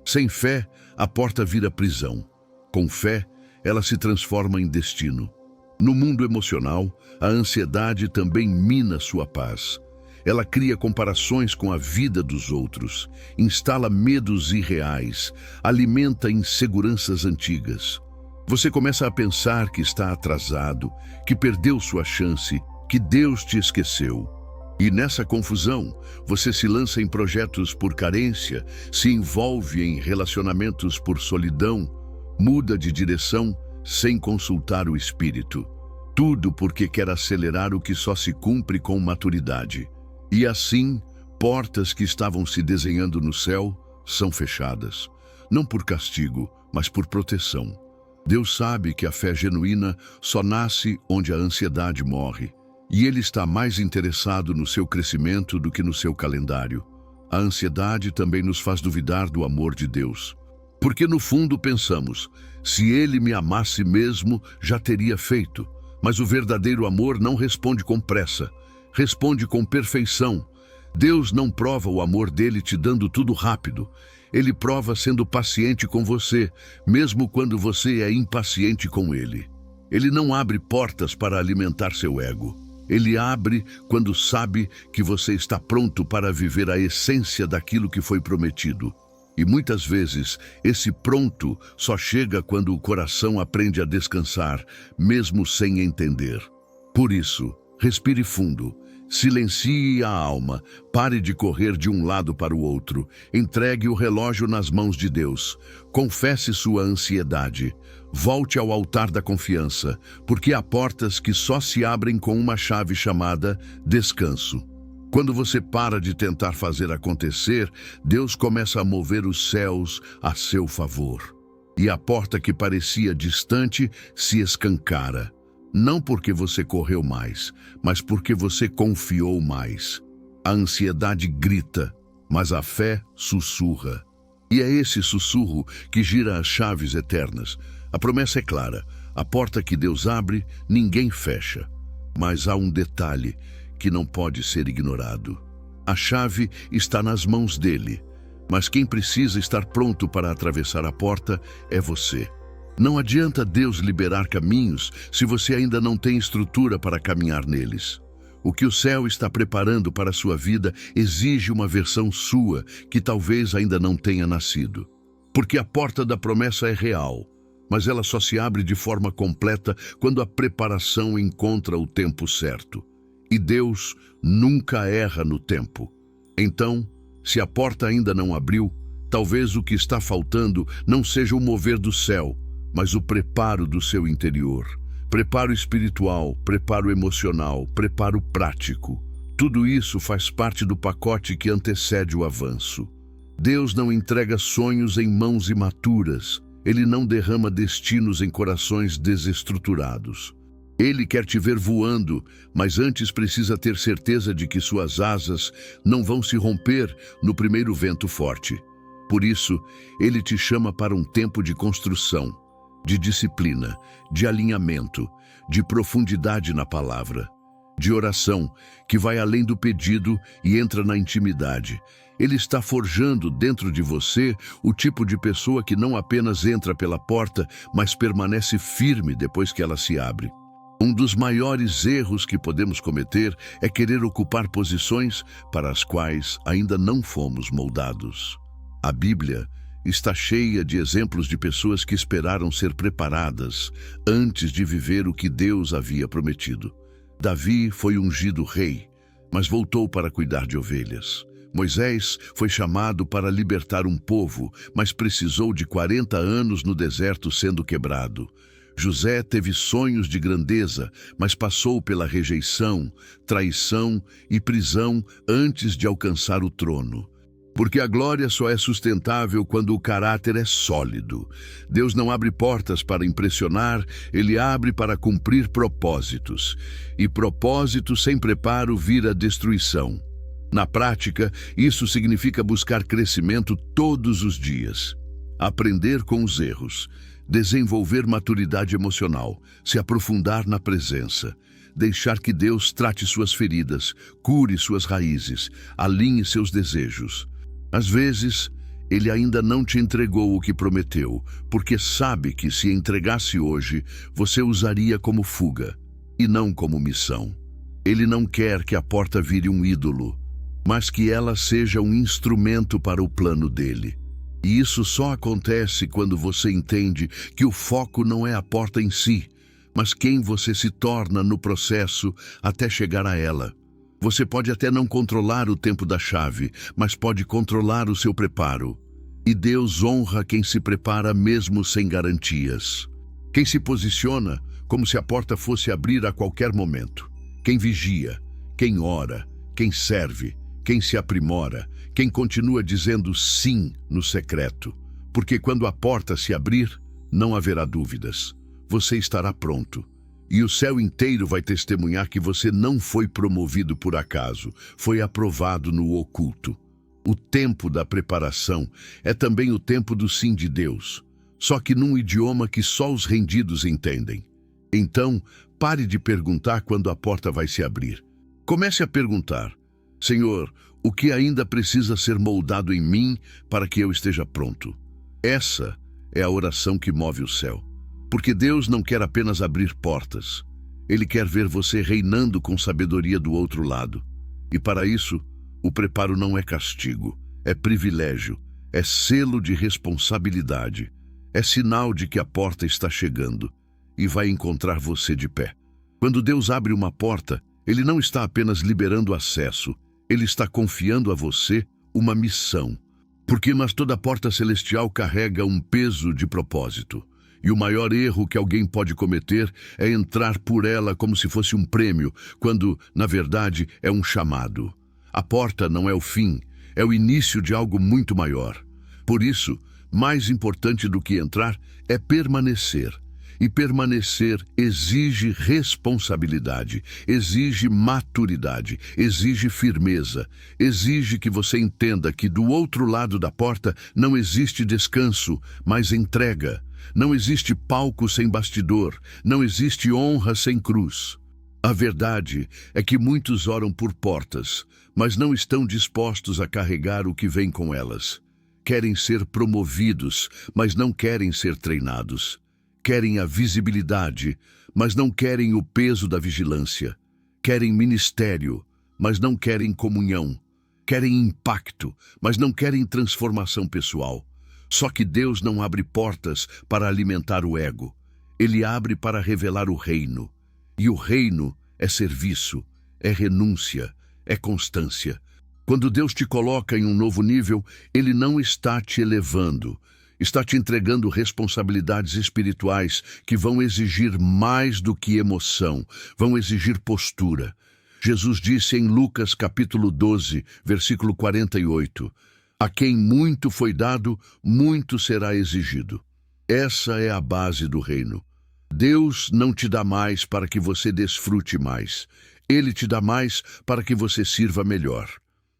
Sem fé, a porta vira prisão. Com fé, ela se transforma em destino. No mundo emocional, a ansiedade também mina sua paz. Ela cria comparações com a vida dos outros, instala medos irreais, alimenta inseguranças antigas. Você começa a pensar que está atrasado, que perdeu sua chance, que Deus te esqueceu. E nessa confusão, você se lança em projetos por carência, se envolve em relacionamentos por solidão, muda de direção sem consultar o Espírito. Tudo porque quer acelerar o que só se cumpre com maturidade. E assim, portas que estavam se desenhando no céu são fechadas, não por castigo, mas por proteção. Deus sabe que a fé genuína só nasce onde a ansiedade morre. E Ele está mais interessado no seu crescimento do que no seu calendário. A ansiedade também nos faz duvidar do amor de Deus. Porque no fundo pensamos, se Ele me amasse mesmo, já teria feito. Mas o verdadeiro amor não responde com pressa, responde com perfeição. Deus não prova o amor dele te dando tudo rápido. Ele prova sendo paciente com você, mesmo quando você é impaciente com Ele. Ele não abre portas para alimentar seu ego. Ele abre quando sabe que você está pronto para viver a essência daquilo que foi prometido. E muitas vezes, esse pronto só chega quando o coração aprende a descansar, mesmo sem entender. Por isso, respire fundo, silencie a alma, pare de correr de um lado para o outro, entregue o relógio nas mãos de Deus, confesse sua ansiedade, volte ao altar da confiança, porque há portas que só se abrem com uma chave chamada descanso. Quando você para de tentar fazer acontecer, Deus começa a mover os céus a seu favor. E a porta que parecia distante se escancara. Não porque você correu mais, mas porque você confiou mais. A ansiedade grita, mas a fé sussurra. E é esse sussurro que gira as chaves eternas. A promessa é clara, a porta que Deus abre, ninguém fecha. Mas há um detalhe que não pode ser ignorado. A chave está nas mãos dele, mas quem precisa estar pronto para atravessar a porta é você. Não adianta Deus liberar caminhos se você ainda não tem estrutura para caminhar neles. O que o céu está preparando para a sua vida exige uma versão sua que talvez ainda não tenha nascido. Porque a porta da promessa é real, mas ela só se abre de forma completa quando a preparação encontra o tempo certo. E Deus nunca erra no tempo. Então, se a porta ainda não abriu, Talvez o que está faltando não seja o mover do céu, mas o preparo do seu interior. Preparo espiritual, preparo emocional, preparo prático. Tudo isso faz parte do pacote que antecede o avanço. Deus não entrega sonhos em mãos imaturas. Ele não derrama destinos em corações desestruturados. Ele quer te ver voando, mas antes precisa ter certeza de que suas asas não vão se romper no primeiro vento forte. Por isso, ele te chama para um tempo de construção, de disciplina, de alinhamento, de profundidade na palavra, de oração que vai além do pedido e entra na intimidade. Ele está forjando dentro de você o tipo de pessoa que não apenas entra pela porta, mas permanece firme depois que ela se abre. Um dos maiores erros que podemos cometer é querer ocupar posições para as quais ainda não fomos moldados. A Bíblia está cheia de exemplos de pessoas que esperaram ser preparadas antes de viver o que Deus havia prometido. Davi foi ungido rei, mas voltou para cuidar de ovelhas. Moisés foi chamado para libertar um povo, mas precisou de 40 anos no deserto sendo quebrado. José teve sonhos de grandeza, mas passou pela rejeição, traição e prisão antes de alcançar o trono. Porque a glória só é sustentável quando o caráter é sólido. Deus não abre portas para impressionar, Ele abre para cumprir propósitos. E propósito sem preparo vira destruição. Na prática, isso significa buscar crescimento todos os dias. Aprender com os erros, desenvolver maturidade emocional, se aprofundar na presença, deixar que Deus trate suas feridas, cure suas raízes, alinhe seus desejos. Às vezes, Ele ainda não te entregou o que prometeu, porque sabe que se entregasse hoje, você usaria como fuga, e não como missão. Ele não quer que a porta vire um ídolo, mas que ela seja um instrumento para o plano dele. E isso só acontece quando você entende que o foco não é a porta em si, mas quem você se torna no processo até chegar a ela. Você pode até não controlar o tempo da chave, mas pode controlar o seu preparo. E Deus honra quem se prepara mesmo sem garantias. Quem se posiciona como se a porta fosse abrir a qualquer momento. Quem vigia, quem ora, quem serve, quem se aprimora, quem continua dizendo sim no secreto. Porque quando a porta se abrir, não haverá dúvidas. Você estará pronto. E o céu inteiro vai testemunhar que você não foi promovido por acaso, foi aprovado no oculto. O tempo da preparação é também o tempo do sim de Deus, só que num idioma que só os rendidos entendem. Então, pare de perguntar quando a porta vai se abrir. Comece a perguntar: Senhor, o que ainda precisa ser moldado em mim para que eu esteja pronto? Essa é a oração que move o céu. Porque Deus não quer apenas abrir portas. Ele quer ver você reinando com sabedoria do outro lado. E para isso, o preparo não é castigo, é privilégio, é selo de responsabilidade, é sinal de que a porta está chegando e vai encontrar você de pé. Quando Deus abre uma porta, Ele não está apenas liberando acesso, Ele está confiando a você uma missão. Mas toda porta celestial carrega um peso de propósito. E o maior erro que alguém pode cometer é entrar por ela como se fosse um prêmio, quando, na verdade, é um chamado. A porta não é o fim, é o início de algo muito maior. Por isso, mais importante do que entrar é permanecer. E permanecer exige responsabilidade, exige maturidade, exige firmeza, exige que você entenda que do outro lado da porta não existe descanso, mas entrega. Não existe palco sem bastidor, não existe honra sem cruz. A verdade é que muitos oram por portas, mas não estão dispostos a carregar o que vem com elas. Querem ser promovidos, mas não querem ser treinados. Querem a visibilidade, mas não querem o peso da vigilância. Querem ministério, mas não querem comunhão. Querem impacto, mas não querem transformação pessoal. Só que Deus não abre portas para alimentar o ego. Ele abre para revelar o reino. E o reino é serviço, é renúncia, é constância. Quando Deus te coloca em um novo nível, Ele não está te elevando, está te entregando responsabilidades espirituais que vão exigir mais do que emoção, vão exigir postura. Jesus disse em Lucas capítulo 12, versículo 48, a quem muito foi dado, muito será exigido. Essa é a base do reino. Deus não te dá mais para que você desfrute mais. Ele te dá mais para que você sirva melhor.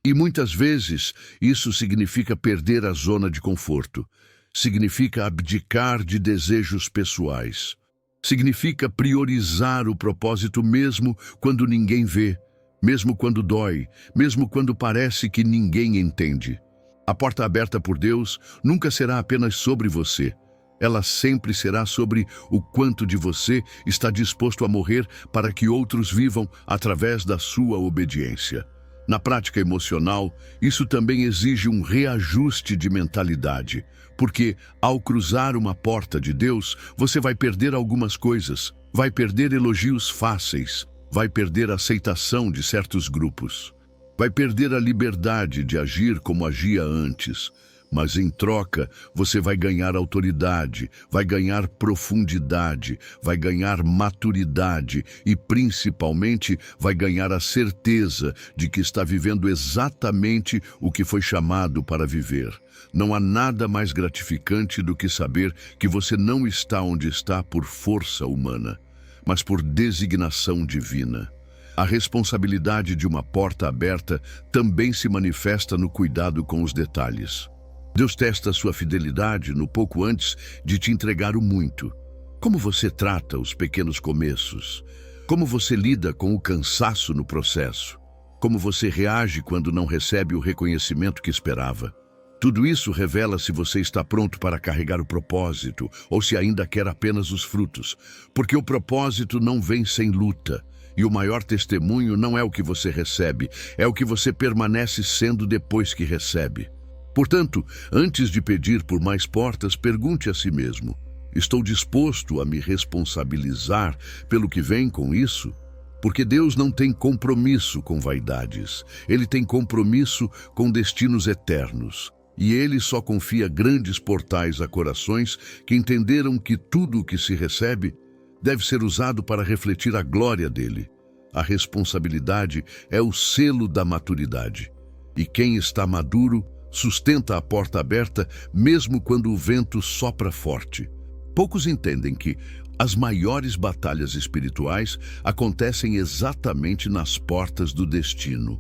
E muitas vezes isso significa perder a zona de conforto. Significa abdicar de desejos pessoais. Significa priorizar o propósito mesmo quando ninguém vê, mesmo quando dói, mesmo quando parece que ninguém entende. A porta aberta por Deus nunca será apenas sobre você. Ela sempre será sobre o quanto de você está disposto a morrer para que outros vivam através da sua obediência. Na prática emocional, isso também exige um reajuste de mentalidade, porque ao cruzar uma porta de Deus, você vai perder algumas coisas, vai perder elogios fáceis, vai perder a aceitação de certos grupos, vai perder a liberdade de agir como agia antes. Mas em troca, você vai ganhar autoridade, vai ganhar profundidade, vai ganhar maturidade e, principalmente, vai ganhar a certeza de que está vivendo exatamente o que foi chamado para viver. Não há nada mais gratificante do que saber que você não está onde está por força humana, mas por designação divina. A responsabilidade de uma porta aberta também se manifesta no cuidado com os detalhes. Deus testa sua fidelidade no pouco antes de te entregar o muito. Como você trata os pequenos começos? Como você lida com o cansaço no processo? Como você reage quando não recebe o reconhecimento que esperava? Tudo isso revela se você está pronto para carregar o propósito ou se ainda quer apenas os frutos, porque o propósito não vem sem luta. E o maior testemunho não é o que você recebe, é o que você permanece sendo depois que recebe. Portanto, antes de pedir por mais portas, pergunte a si mesmo: estou disposto a me responsabilizar pelo que vem com isso? Porque Deus não tem compromisso com vaidades. Ele tem compromisso com destinos eternos. E Ele só confia grandes portais a corações que entenderam que tudo o que se recebe deve ser usado para refletir a glória dele. A responsabilidade é o selo da maturidade. E quem está maduro sustenta a porta aberta mesmo quando o vento sopra forte. Poucos entendem que as maiores batalhas espirituais acontecem exatamente nas portas do destino.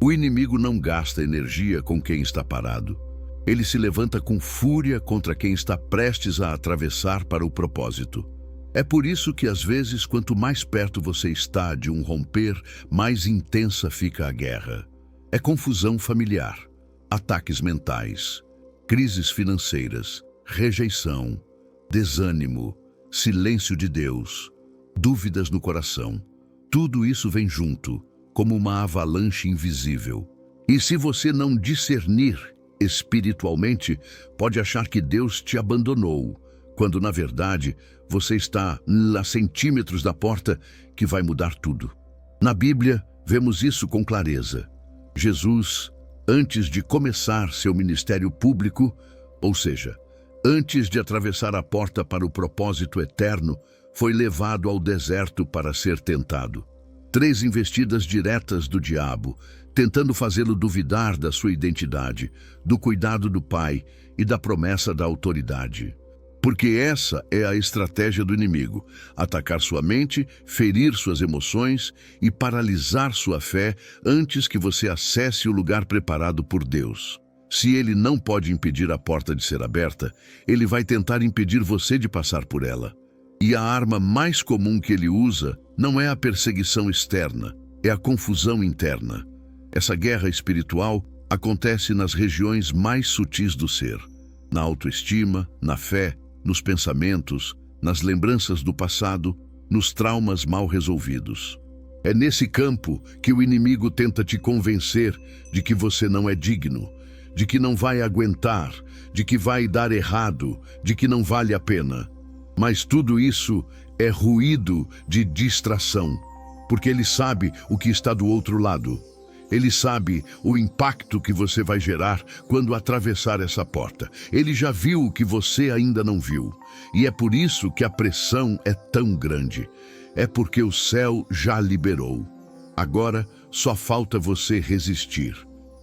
O inimigo não gasta energia com quem está parado. Ele se levanta com fúria contra quem está prestes a atravessar para o propósito. É por isso que, às vezes, quanto mais perto você está de um romper, mais intensa fica a guerra. É confusão familiar, ataques mentais, crises financeiras, rejeição, desânimo, silêncio de Deus, dúvidas no coração. Tudo isso vem junto, como uma avalanche invisível. E se você não discernir espiritualmente, pode achar que Deus te abandonou, quando, na verdade, você está a centímetros da porta que vai mudar tudo. Na Bíblia, vemos isso com clareza. Jesus, antes de começar seu ministério público, ou seja, antes de atravessar a porta para o propósito eterno, foi levado ao deserto para ser tentado. 3 investidas diretas do diabo, tentando fazê-lo duvidar da sua identidade, do cuidado do Pai e da promessa da autoridade. Porque essa é a estratégia do inimigo: atacar sua mente, ferir suas emoções e paralisar sua fé antes que você acesse o lugar preparado por Deus. Se ele não pode impedir a porta de ser aberta, ele vai tentar impedir você de passar por ela. E a arma mais comum que ele usa não é a perseguição externa, é a confusão interna. Essa guerra espiritual acontece nas regiões mais sutis do ser, na autoestima, na fé, nos pensamentos, nas lembranças do passado, nos traumas mal resolvidos. É nesse campo que o inimigo tenta te convencer de que você não é digno, de que não vai aguentar, de que vai dar errado, de que não vale a pena. Mas tudo isso é ruído de distração, porque ele sabe o que está do outro lado. Ele sabe o impacto que você vai gerar quando atravessar essa porta. Ele já viu o que você ainda não viu. E é por isso que a pressão é tão grande. É porque o céu já liberou. Agora só falta você resistir.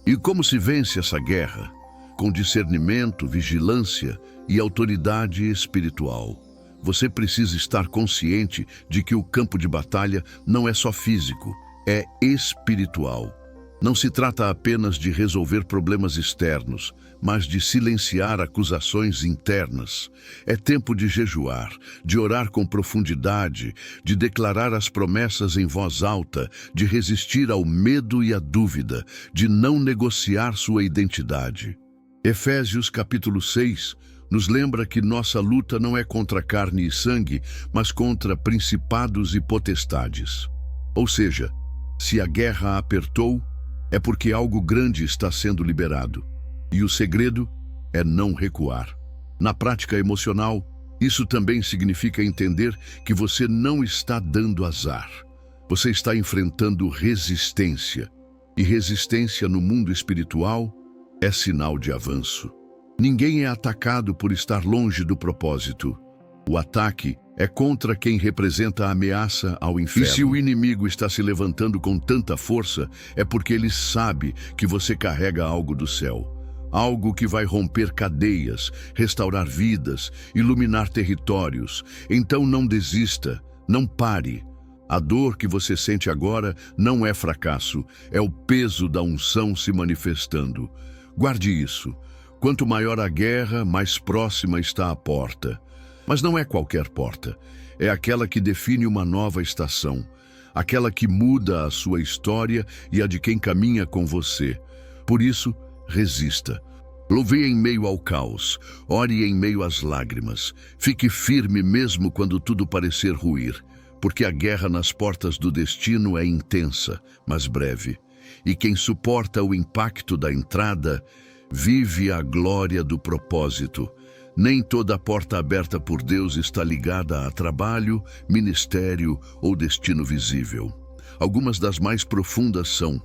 E como se vence essa guerra? Com discernimento, vigilância e autoridade espiritual. Você precisa estar consciente de que o campo de batalha não é só físico, é espiritual. Não se trata apenas de resolver problemas externos, mas de silenciar acusações internas. É tempo de jejuar, de orar com profundidade, de declarar as promessas em voz alta, de resistir ao medo e à dúvida, de não negociar sua identidade. Efésios capítulo 6 nos lembra que nossa luta não é contra carne e sangue, mas contra principados e potestades. Ou seja, se a guerra apertou, é porque algo grande está sendo liberado. E o segredo é não recuar. Na prática emocional, isso também significa entender que você não está dando azar. Você está enfrentando resistência. E resistência no mundo espiritual é sinal de avanço. Ninguém é atacado por estar longe do propósito. O ataque é contra quem representa a ameaça ao inferno. E se o inimigo está se levantando com tanta força, é porque ele sabe que você carrega algo do céu. Algo que vai romper cadeias, restaurar vidas, iluminar territórios. Então não desista, não pare. A dor que você sente agora não é fracasso, é o peso da unção se manifestando. Guarde isso. Quanto maior a guerra, mais próxima está a porta. Mas não é qualquer porta. É aquela que define uma nova estação. Aquela que muda a sua história e a de quem caminha com você. Por isso, resista. Louve em meio ao caos. Ore em meio às lágrimas. Fique firme mesmo quando tudo parecer ruir. Porque a guerra nas portas do destino é intensa, mas breve. E quem suporta o impacto da entrada vive a glória do propósito. Nem toda porta aberta por Deus está ligada a trabalho, ministério ou destino visível. Algumas das mais profundas são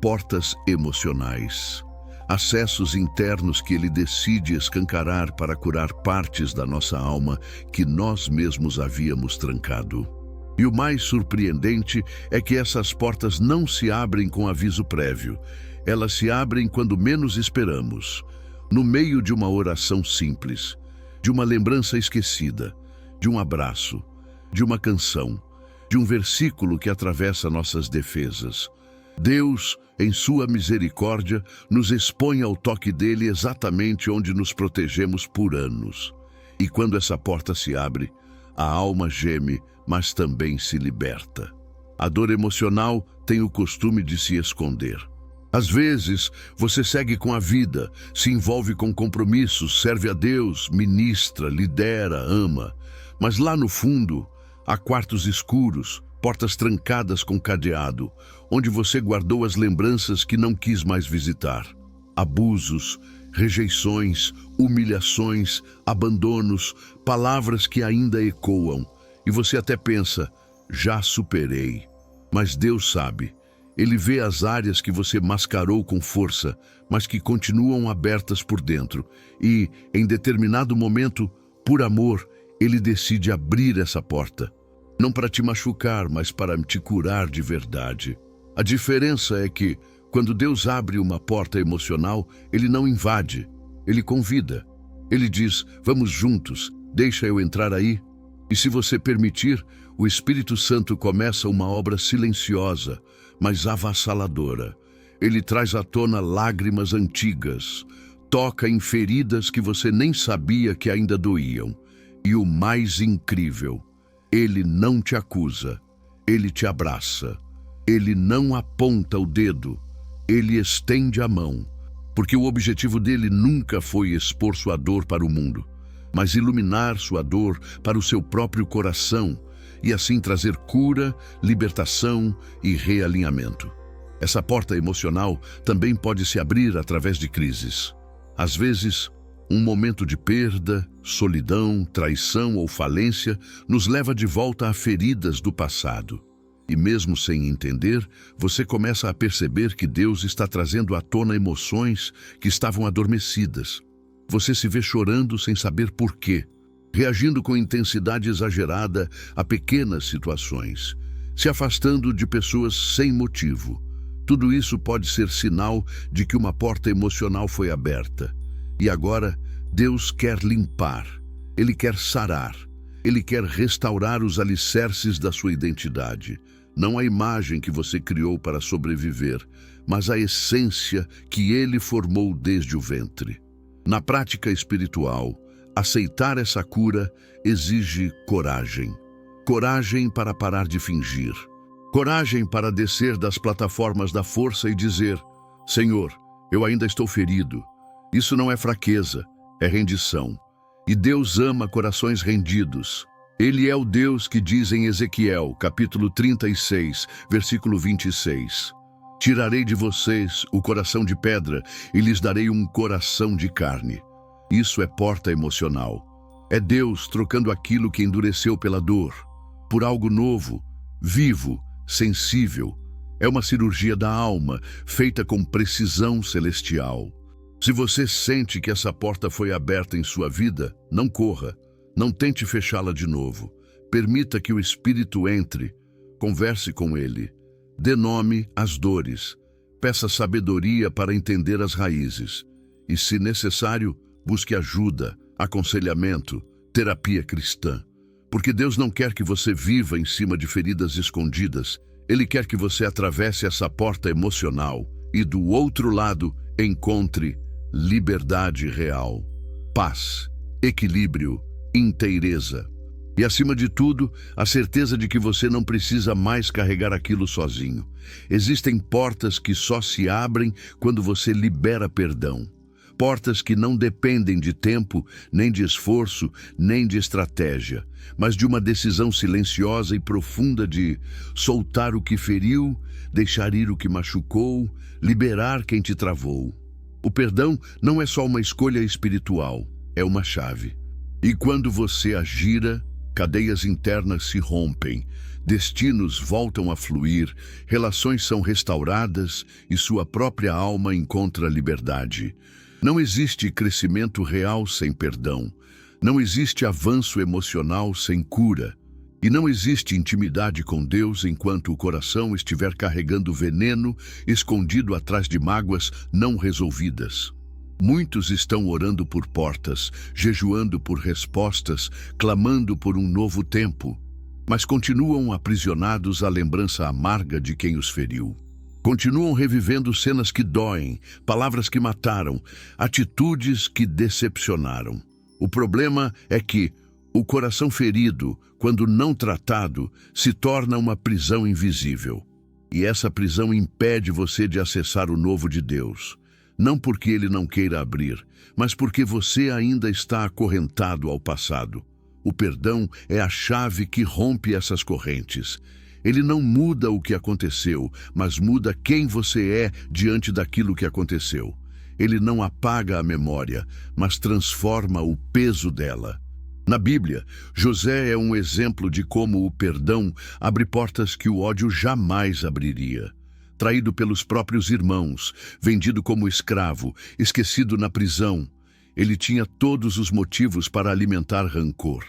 portas emocionais. Acessos internos que Ele decide escancarar para curar partes da nossa alma que nós mesmos havíamos trancado. E o mais surpreendente é que essas portas não se abrem com aviso prévio. Elas se abrem quando menos esperamos, no meio de uma oração simples, de uma lembrança esquecida, de um abraço, de uma canção, de um versículo que atravessa nossas defesas. Deus, em sua misericórdia, nos expõe ao toque dele exatamente onde nos protegemos por anos. E quando essa porta se abre, a alma geme, mas também se liberta. A dor emocional tem o costume de se esconder. Às vezes, você segue com a vida, se envolve com compromissos, serve a Deus, ministra, lidera, ama. Mas lá no fundo, há quartos escuros, portas trancadas com cadeado, onde você guardou as lembranças que não quis mais visitar. Abusos, rejeições, humilhações, abandonos, palavras que ainda ecoam. E você até pensa, já superei. Mas Deus sabe. Ele vê as áreas que você mascarou com força, mas que continuam abertas por dentro. E, em determinado momento, por amor, Ele decide abrir essa porta. Não para te machucar, mas para te curar de verdade. A diferença é que, quando Deus abre uma porta emocional, Ele não invade, Ele convida. Ele diz, vamos juntos, deixa eu entrar aí. E se você permitir, o Espírito Santo começa uma obra silenciosa, mas avassaladora. Ele traz à tona lágrimas antigas, toca em feridas que você nem sabia que ainda doíam. E o mais incrível, Ele não te acusa, Ele te abraça. Ele não aponta o dedo, Ele estende a mão. Porque o objetivo dele nunca foi expor sua dor para o mundo, mas iluminar sua dor para o seu próprio coração e assim trazer cura, libertação e realinhamento. Essa porta emocional também pode se abrir através de crises. Às vezes, um momento de perda, solidão, traição ou falência nos leva de volta a feridas do passado. E mesmo sem entender, você começa a perceber que Deus está trazendo à tona emoções que estavam adormecidas. Você se vê chorando sem saber por quê, reagindo com intensidade exagerada a pequenas situações, se afastando de pessoas sem motivo. Tudo isso pode ser sinal de que uma porta emocional foi aberta. E agora, Deus quer limpar, Ele quer sarar, Ele quer restaurar os alicerces da sua identidade. Não a imagem que você criou para sobreviver, mas a essência que Ele formou desde o ventre. Na prática espiritual, aceitar essa cura exige coragem. Coragem para parar de fingir. Coragem para descer das plataformas da força e dizer: Senhor, eu ainda estou ferido. Isso não é fraqueza, é rendição. E Deus ama corações rendidos. Ele é o Deus que diz em Ezequiel, capítulo 36, versículo 26. Tirarei de vocês o coração de pedra e lhes darei um coração de carne. Isso é porta emocional. É Deus trocando aquilo que endureceu pela dor, por algo novo, vivo, sensível. É uma cirurgia da alma, feita com precisão celestial. Se você sente que essa porta foi aberta em sua vida, não corra. Não tente fechá-la de novo. Permita que o Espírito entre. Converse com Ele. Dê nome às dores. Peça sabedoria para entender as raízes. E, se necessário, busque ajuda, aconselhamento, terapia cristã. Porque Deus não quer que você viva em cima de feridas escondidas. Ele quer que você atravesse essa porta emocional e, do outro lado, encontre liberdade real, paz, equilíbrio, inteireza. E, acima de tudo, a certeza de que você não precisa mais carregar aquilo sozinho. Existem portas que só se abrem quando você libera perdão. Portas que não dependem de tempo, nem de esforço, nem de estratégia, mas de uma decisão silenciosa e profunda de soltar o que feriu, deixar ir o que machucou, liberar quem te travou. O perdão não é só uma escolha espiritual, é uma chave. E quando você a gira, cadeias internas se rompem, destinos voltam a fluir, relações são restauradas e sua própria alma encontra liberdade. Não existe crescimento real sem perdão. Não existe avanço emocional sem cura. E não existe intimidade com Deus enquanto o coração estiver carregando veneno escondido atrás de mágoas não resolvidas. Muitos estão orando por portas, jejuando por respostas, clamando por um novo tempo, mas continuam aprisionados à lembrança amarga de quem os feriu. Continuam revivendo cenas que doem, palavras que mataram, atitudes que decepcionaram. O problema é que o coração ferido, quando não tratado, se torna uma prisão invisível. E essa prisão impede você de acessar o novo de Deus. Não porque Ele não queira abrir, mas porque você ainda está acorrentado ao passado. O perdão é a chave que rompe essas correntes. Ele não muda o que aconteceu, mas muda quem você é diante daquilo que aconteceu. Ele não apaga a memória, mas transforma o peso dela. Na Bíblia, José é um exemplo de como o perdão abre portas que o ódio jamais abriria. Traído pelos próprios irmãos, vendido como escravo, esquecido na prisão, ele tinha todos os motivos para alimentar rancor.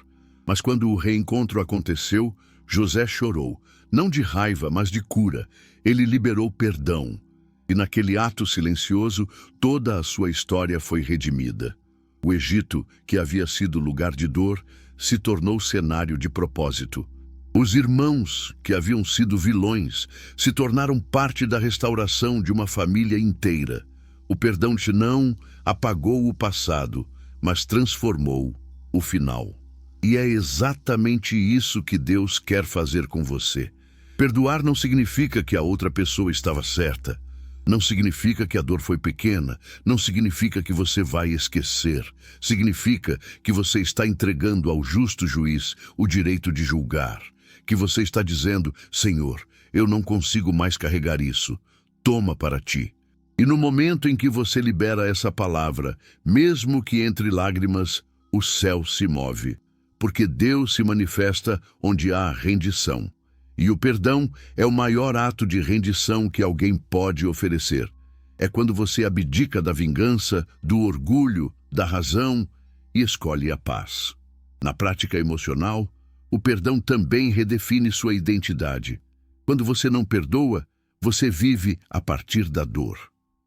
Mas quando o reencontro aconteceu, José chorou, não de raiva, mas de cura. Ele liberou perdão. E naquele ato silencioso, toda a sua história foi redimida. O Egito, que havia sido lugar de dor, se tornou cenário de propósito. Os irmãos, que haviam sido vilões, se tornaram parte da restauração de uma família inteira. O perdão não apagou o passado, mas transformou o final. E é exatamente isso que Deus quer fazer com você. Perdoar não significa que a outra pessoa estava certa. Não significa que a dor foi pequena. Não significa que você vai esquecer. Significa que você está entregando ao justo juiz o direito de julgar. Que você está dizendo: Senhor, eu não consigo mais carregar isso. Toma para ti. E no momento em que você libera essa palavra, mesmo que entre lágrimas, o céu se move. Porque Deus se manifesta onde há rendição. E o perdão é o maior ato de rendição que alguém pode oferecer. É quando você abdica da vingança, do orgulho, da razão e escolhe a paz. Na prática emocional, o perdão também redefine sua identidade. Quando você não perdoa, você vive a partir da dor.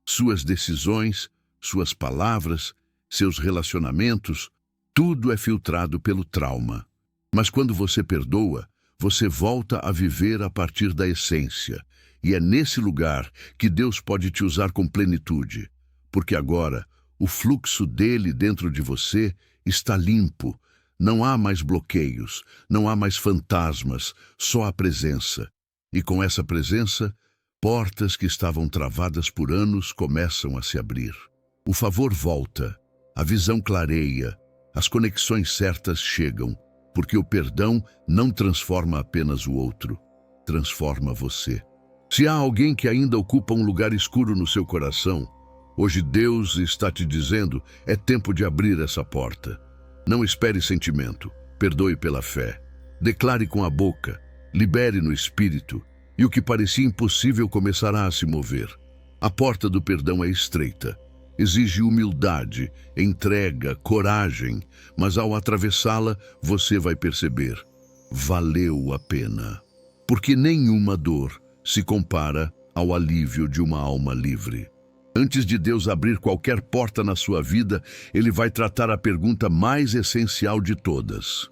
Suas decisões, suas palavras, seus relacionamentos, tudo é filtrado pelo trauma. Mas quando você perdoa, você volta a viver a partir da essência. E é nesse lugar que Deus pode te usar com plenitude. Porque agora, o fluxo dele dentro de você está limpo. Não há mais bloqueios, não há mais fantasmas, só a presença. E com essa presença, portas que estavam travadas por anos começam a se abrir. O favor volta, a visão clareia, as conexões certas chegam, porque o perdão não transforma apenas o outro, transforma você. Se há alguém que ainda ocupa um lugar escuro no seu coração, hoje Deus está te dizendo, é tempo de abrir essa porta. Não espere sentimento, perdoe pela fé. Declare com a boca, libere no espírito, e o que parecia impossível começará a se mover. A porta do perdão é estreita. Exige humildade, entrega, coragem, mas ao atravessá-la, você vai perceber, valeu a pena. Porque nenhuma dor se compara ao alívio de uma alma livre. Antes de Deus abrir qualquer porta na sua vida, Ele vai tratar a pergunta mais essencial de todas.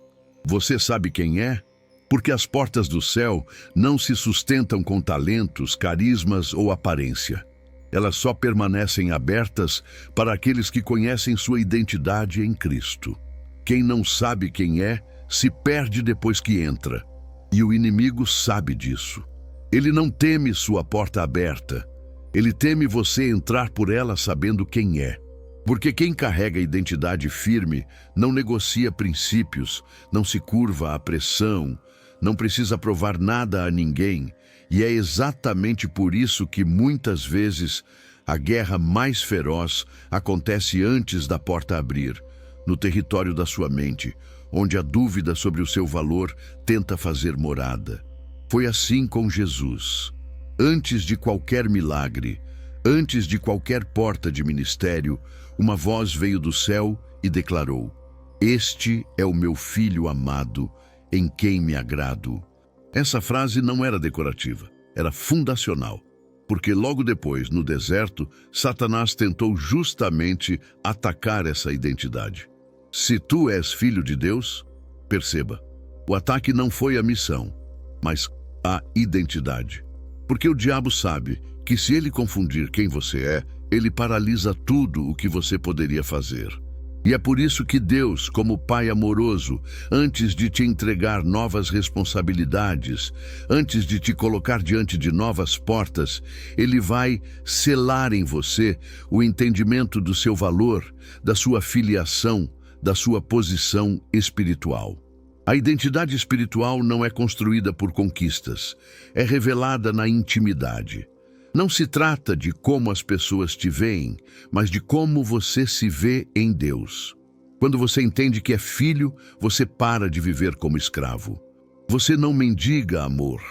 Você sabe quem é? Porque as portas do céu não se sustentam com talentos, carismas ou aparência. Elas só permanecem abertas para aqueles que conhecem sua identidade em Cristo. Quem não sabe quem é, se perde depois que entra. E o inimigo sabe disso. Ele não teme sua porta aberta. Ele teme você entrar por ela sabendo quem é. Porque quem carrega a identidade firme não negocia princípios, não se curva à pressão, não precisa provar nada a ninguém. E é exatamente por isso que muitas vezes a guerra mais feroz acontece antes da porta abrir, no território da sua mente, onde a dúvida sobre o seu valor tenta fazer morada. Foi assim com Jesus. Antes de qualquer milagre, antes de qualquer porta de ministério, uma voz veio do céu e declarou: "Este é o meu filho amado, em quem me agrado." Essa frase não era decorativa, era fundacional, porque logo depois, no deserto, Satanás tentou justamente atacar essa identidade. Se tu és filho de Deus, perceba, o ataque não foi a missão, mas a identidade. Porque o diabo sabe que se ele confundir quem você é, ele paralisa tudo o que você poderia fazer. E é por isso que Deus, como Pai amoroso, antes de te entregar novas responsabilidades, antes de te colocar diante de novas portas, Ele vai selar em você o entendimento do seu valor, da sua filiação, da sua posição espiritual. A identidade espiritual não é construída por conquistas, é revelada na intimidade. Não se trata de como as pessoas te veem, mas de como você se vê em Deus. Quando você entende que é filho, você para de viver como escravo. Você não mendiga amor,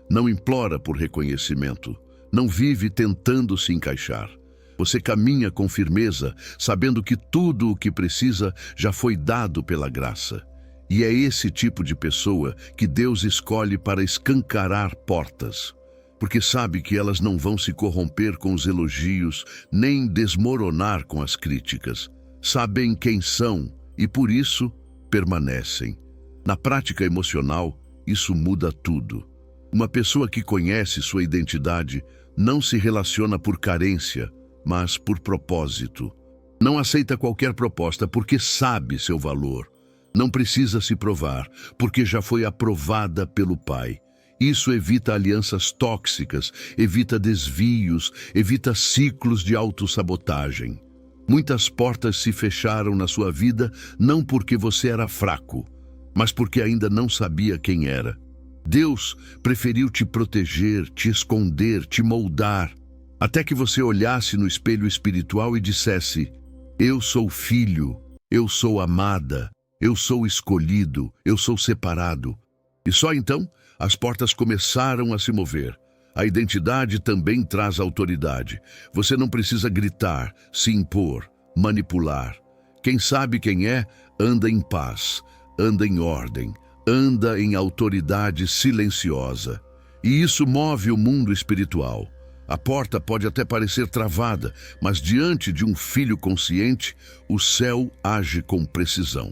não implora por reconhecimento, não vive tentando se encaixar. Você caminha com firmeza, sabendo que tudo o que precisa já foi dado pela graça. E é esse tipo de pessoa que Deus escolhe para escancarar portas, porque sabe que elas não vão se corromper com os elogios, nem desmoronar com as críticas. Sabem quem são e, por isso, permanecem. Na prática emocional, isso muda tudo. Uma pessoa que conhece sua identidade não se relaciona por carência, mas por propósito. Não aceita qualquer proposta porque sabe seu valor. Não precisa se provar, porque já foi aprovada pelo Pai. Isso evita alianças tóxicas, evita desvios, evita ciclos de autossabotagem. Muitas portas se fecharam na sua vida não porque você era fraco, mas porque ainda não sabia quem era. Deus preferiu te proteger, te esconder, te moldar, até que você olhasse no espelho espiritual e dissesse: "Eu sou filho, eu sou amada, eu sou escolhido, eu sou separado." E só então as portas começaram a se mover. A identidade também traz autoridade. Você não precisa gritar, se impor, manipular. Quem sabe quem é, anda em paz, anda em ordem, anda em autoridade silenciosa. E isso move o mundo espiritual. A porta pode até parecer travada, mas diante de um filho consciente, o céu age com precisão.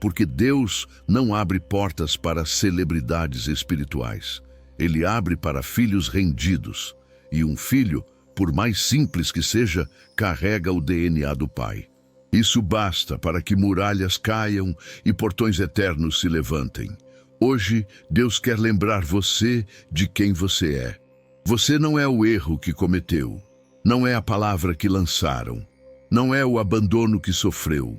Porque Deus não abre portas para celebridades espirituais. Ele abre para filhos rendidos. E um filho, por mais simples que seja, carrega o DNA do Pai. Isso basta para que muralhas caiam e portões eternos se levantem. Hoje, Deus quer lembrar você de quem você é. Você não é o erro que cometeu. Não é a palavra que lançaram. Não é o abandono que sofreu.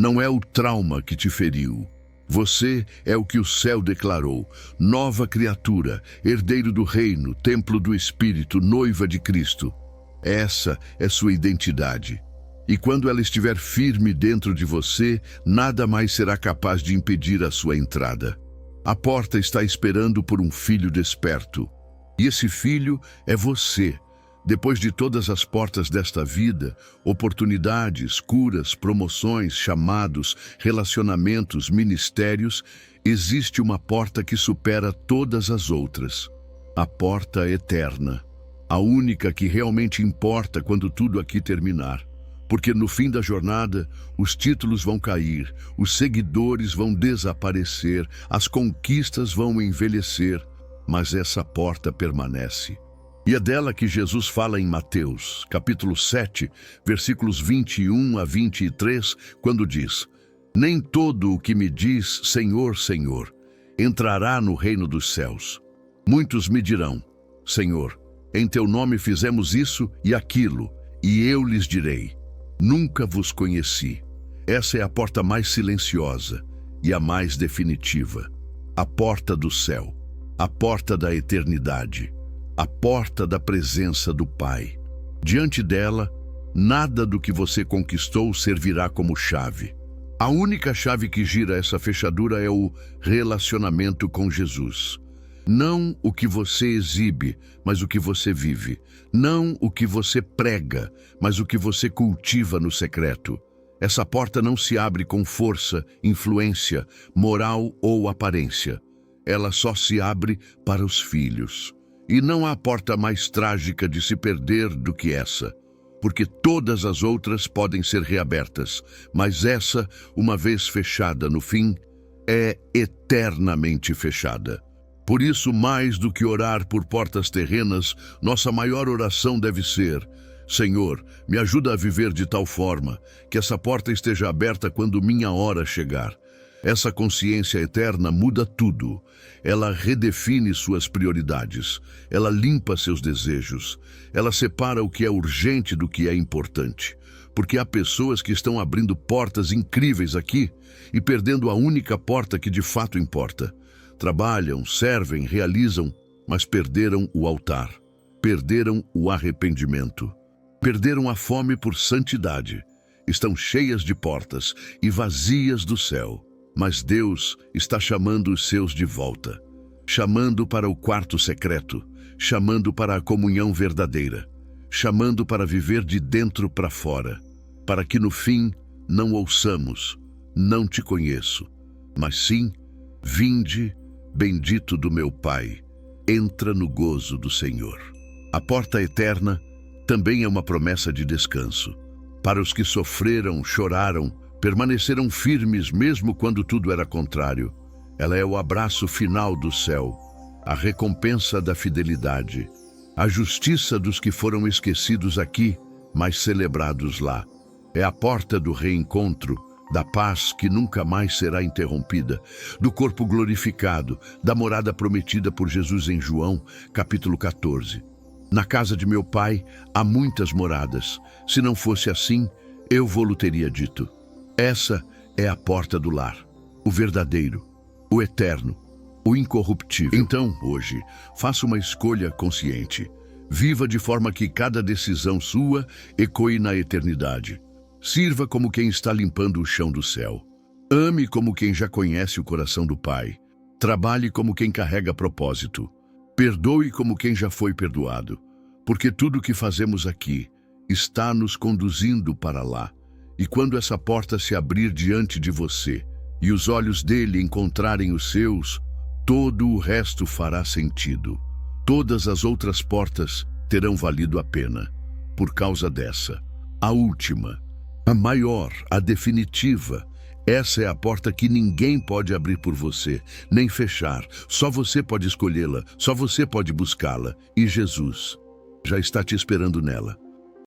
Não é o trauma que te feriu. Você é o que o céu declarou, nova criatura, herdeiro do reino, templo do Espírito, noiva de Cristo. Essa é sua identidade. E quando ela estiver firme dentro de você, nada mais será capaz de impedir a sua entrada. A porta está esperando por um filho desperto. E esse filho é você. Depois de todas as portas desta vida, oportunidades, curas, promoções, chamados, relacionamentos, ministérios, existe uma porta que supera todas as outras. A porta eterna. A única que realmente importa quando tudo aqui terminar. Porque no fim da jornada, os títulos vão cair, os seguidores vão desaparecer, as conquistas vão envelhecer, mas essa porta permanece. E é dela que Jesus fala em Mateus, capítulo 7, versículos 21 a 23, quando diz: Nem todo o que me diz, Senhor, Senhor, entrará no reino dos céus. Muitos me dirão, Senhor, em teu nome fizemos isso e aquilo, e eu lhes direi, nunca vos conheci. Essa é a porta mais silenciosa e a mais definitiva. A porta do céu, a porta da eternidade. A porta da presença do Pai. Diante dela, nada do que você conquistou servirá como chave. A única chave que gira essa fechadura é o relacionamento com Jesus. Não o que você exibe, mas o que você vive. Não o que você prega, mas o que você cultiva no secreto. Essa porta não se abre com força, influência, moral ou aparência. Ela só se abre para os filhos. E não há porta mais trágica de se perder do que essa, porque todas as outras podem ser reabertas, mas essa, uma vez fechada no fim, é eternamente fechada. Por isso, mais do que orar por portas terrenas, nossa maior oração deve ser: Senhor, me ajuda a viver de tal forma que essa porta esteja aberta quando minha hora chegar. Essa consciência eterna muda tudo. Ela redefine suas prioridades. Ela limpa seus desejos. Ela separa o que é urgente do que é importante. Porque há pessoas que estão abrindo portas incríveis aqui e perdendo a única porta que de fato importa. Trabalham, servem, realizam, mas perderam o altar. Perderam o arrependimento. Perderam a fome por santidade. Estão cheias de portas e vazias do céu. Mas Deus está chamando os seus de volta, chamando para o quarto secreto, chamando para a comunhão verdadeira, chamando para viver de dentro para fora, para que no fim não ouçamos, não te conheço, mas sim, vinde, bendito do meu Pai, entra no gozo do Senhor. A porta eterna também é uma promessa de descanso. Para os que sofreram, choraram, permaneceram firmes mesmo quando tudo era contrário. Ela é o abraço final do céu, a recompensa da fidelidade, a justiça dos que foram esquecidos aqui, mas celebrados lá. É a porta do reencontro, da paz que nunca mais será interrompida, do corpo glorificado, da morada prometida por Jesus em João, capítulo 14. Na casa de meu Pai há muitas moradas. Se não fosse assim, eu vou-lo teria dito. Essa é a porta do lar, o verdadeiro, o eterno, o incorruptível. Então, hoje, faça uma escolha consciente. Viva de forma que cada decisão sua ecoe na eternidade. Sirva como quem está limpando o chão do céu. Ame como quem já conhece o coração do Pai. Trabalhe como quem carrega propósito. Perdoe como quem já foi perdoado, porque tudo o que fazemos aqui está nos conduzindo para lá. E quando essa porta se abrir diante de você e os olhos dele encontrarem os seus, todo o resto fará sentido. Todas as outras portas terão valido a pena por causa dessa. A última, a maior, a definitiva. Essa é a porta que ninguém pode abrir por você, nem fechar. Só você pode escolhê-la, só você pode buscá-la. E Jesus já está te esperando nela.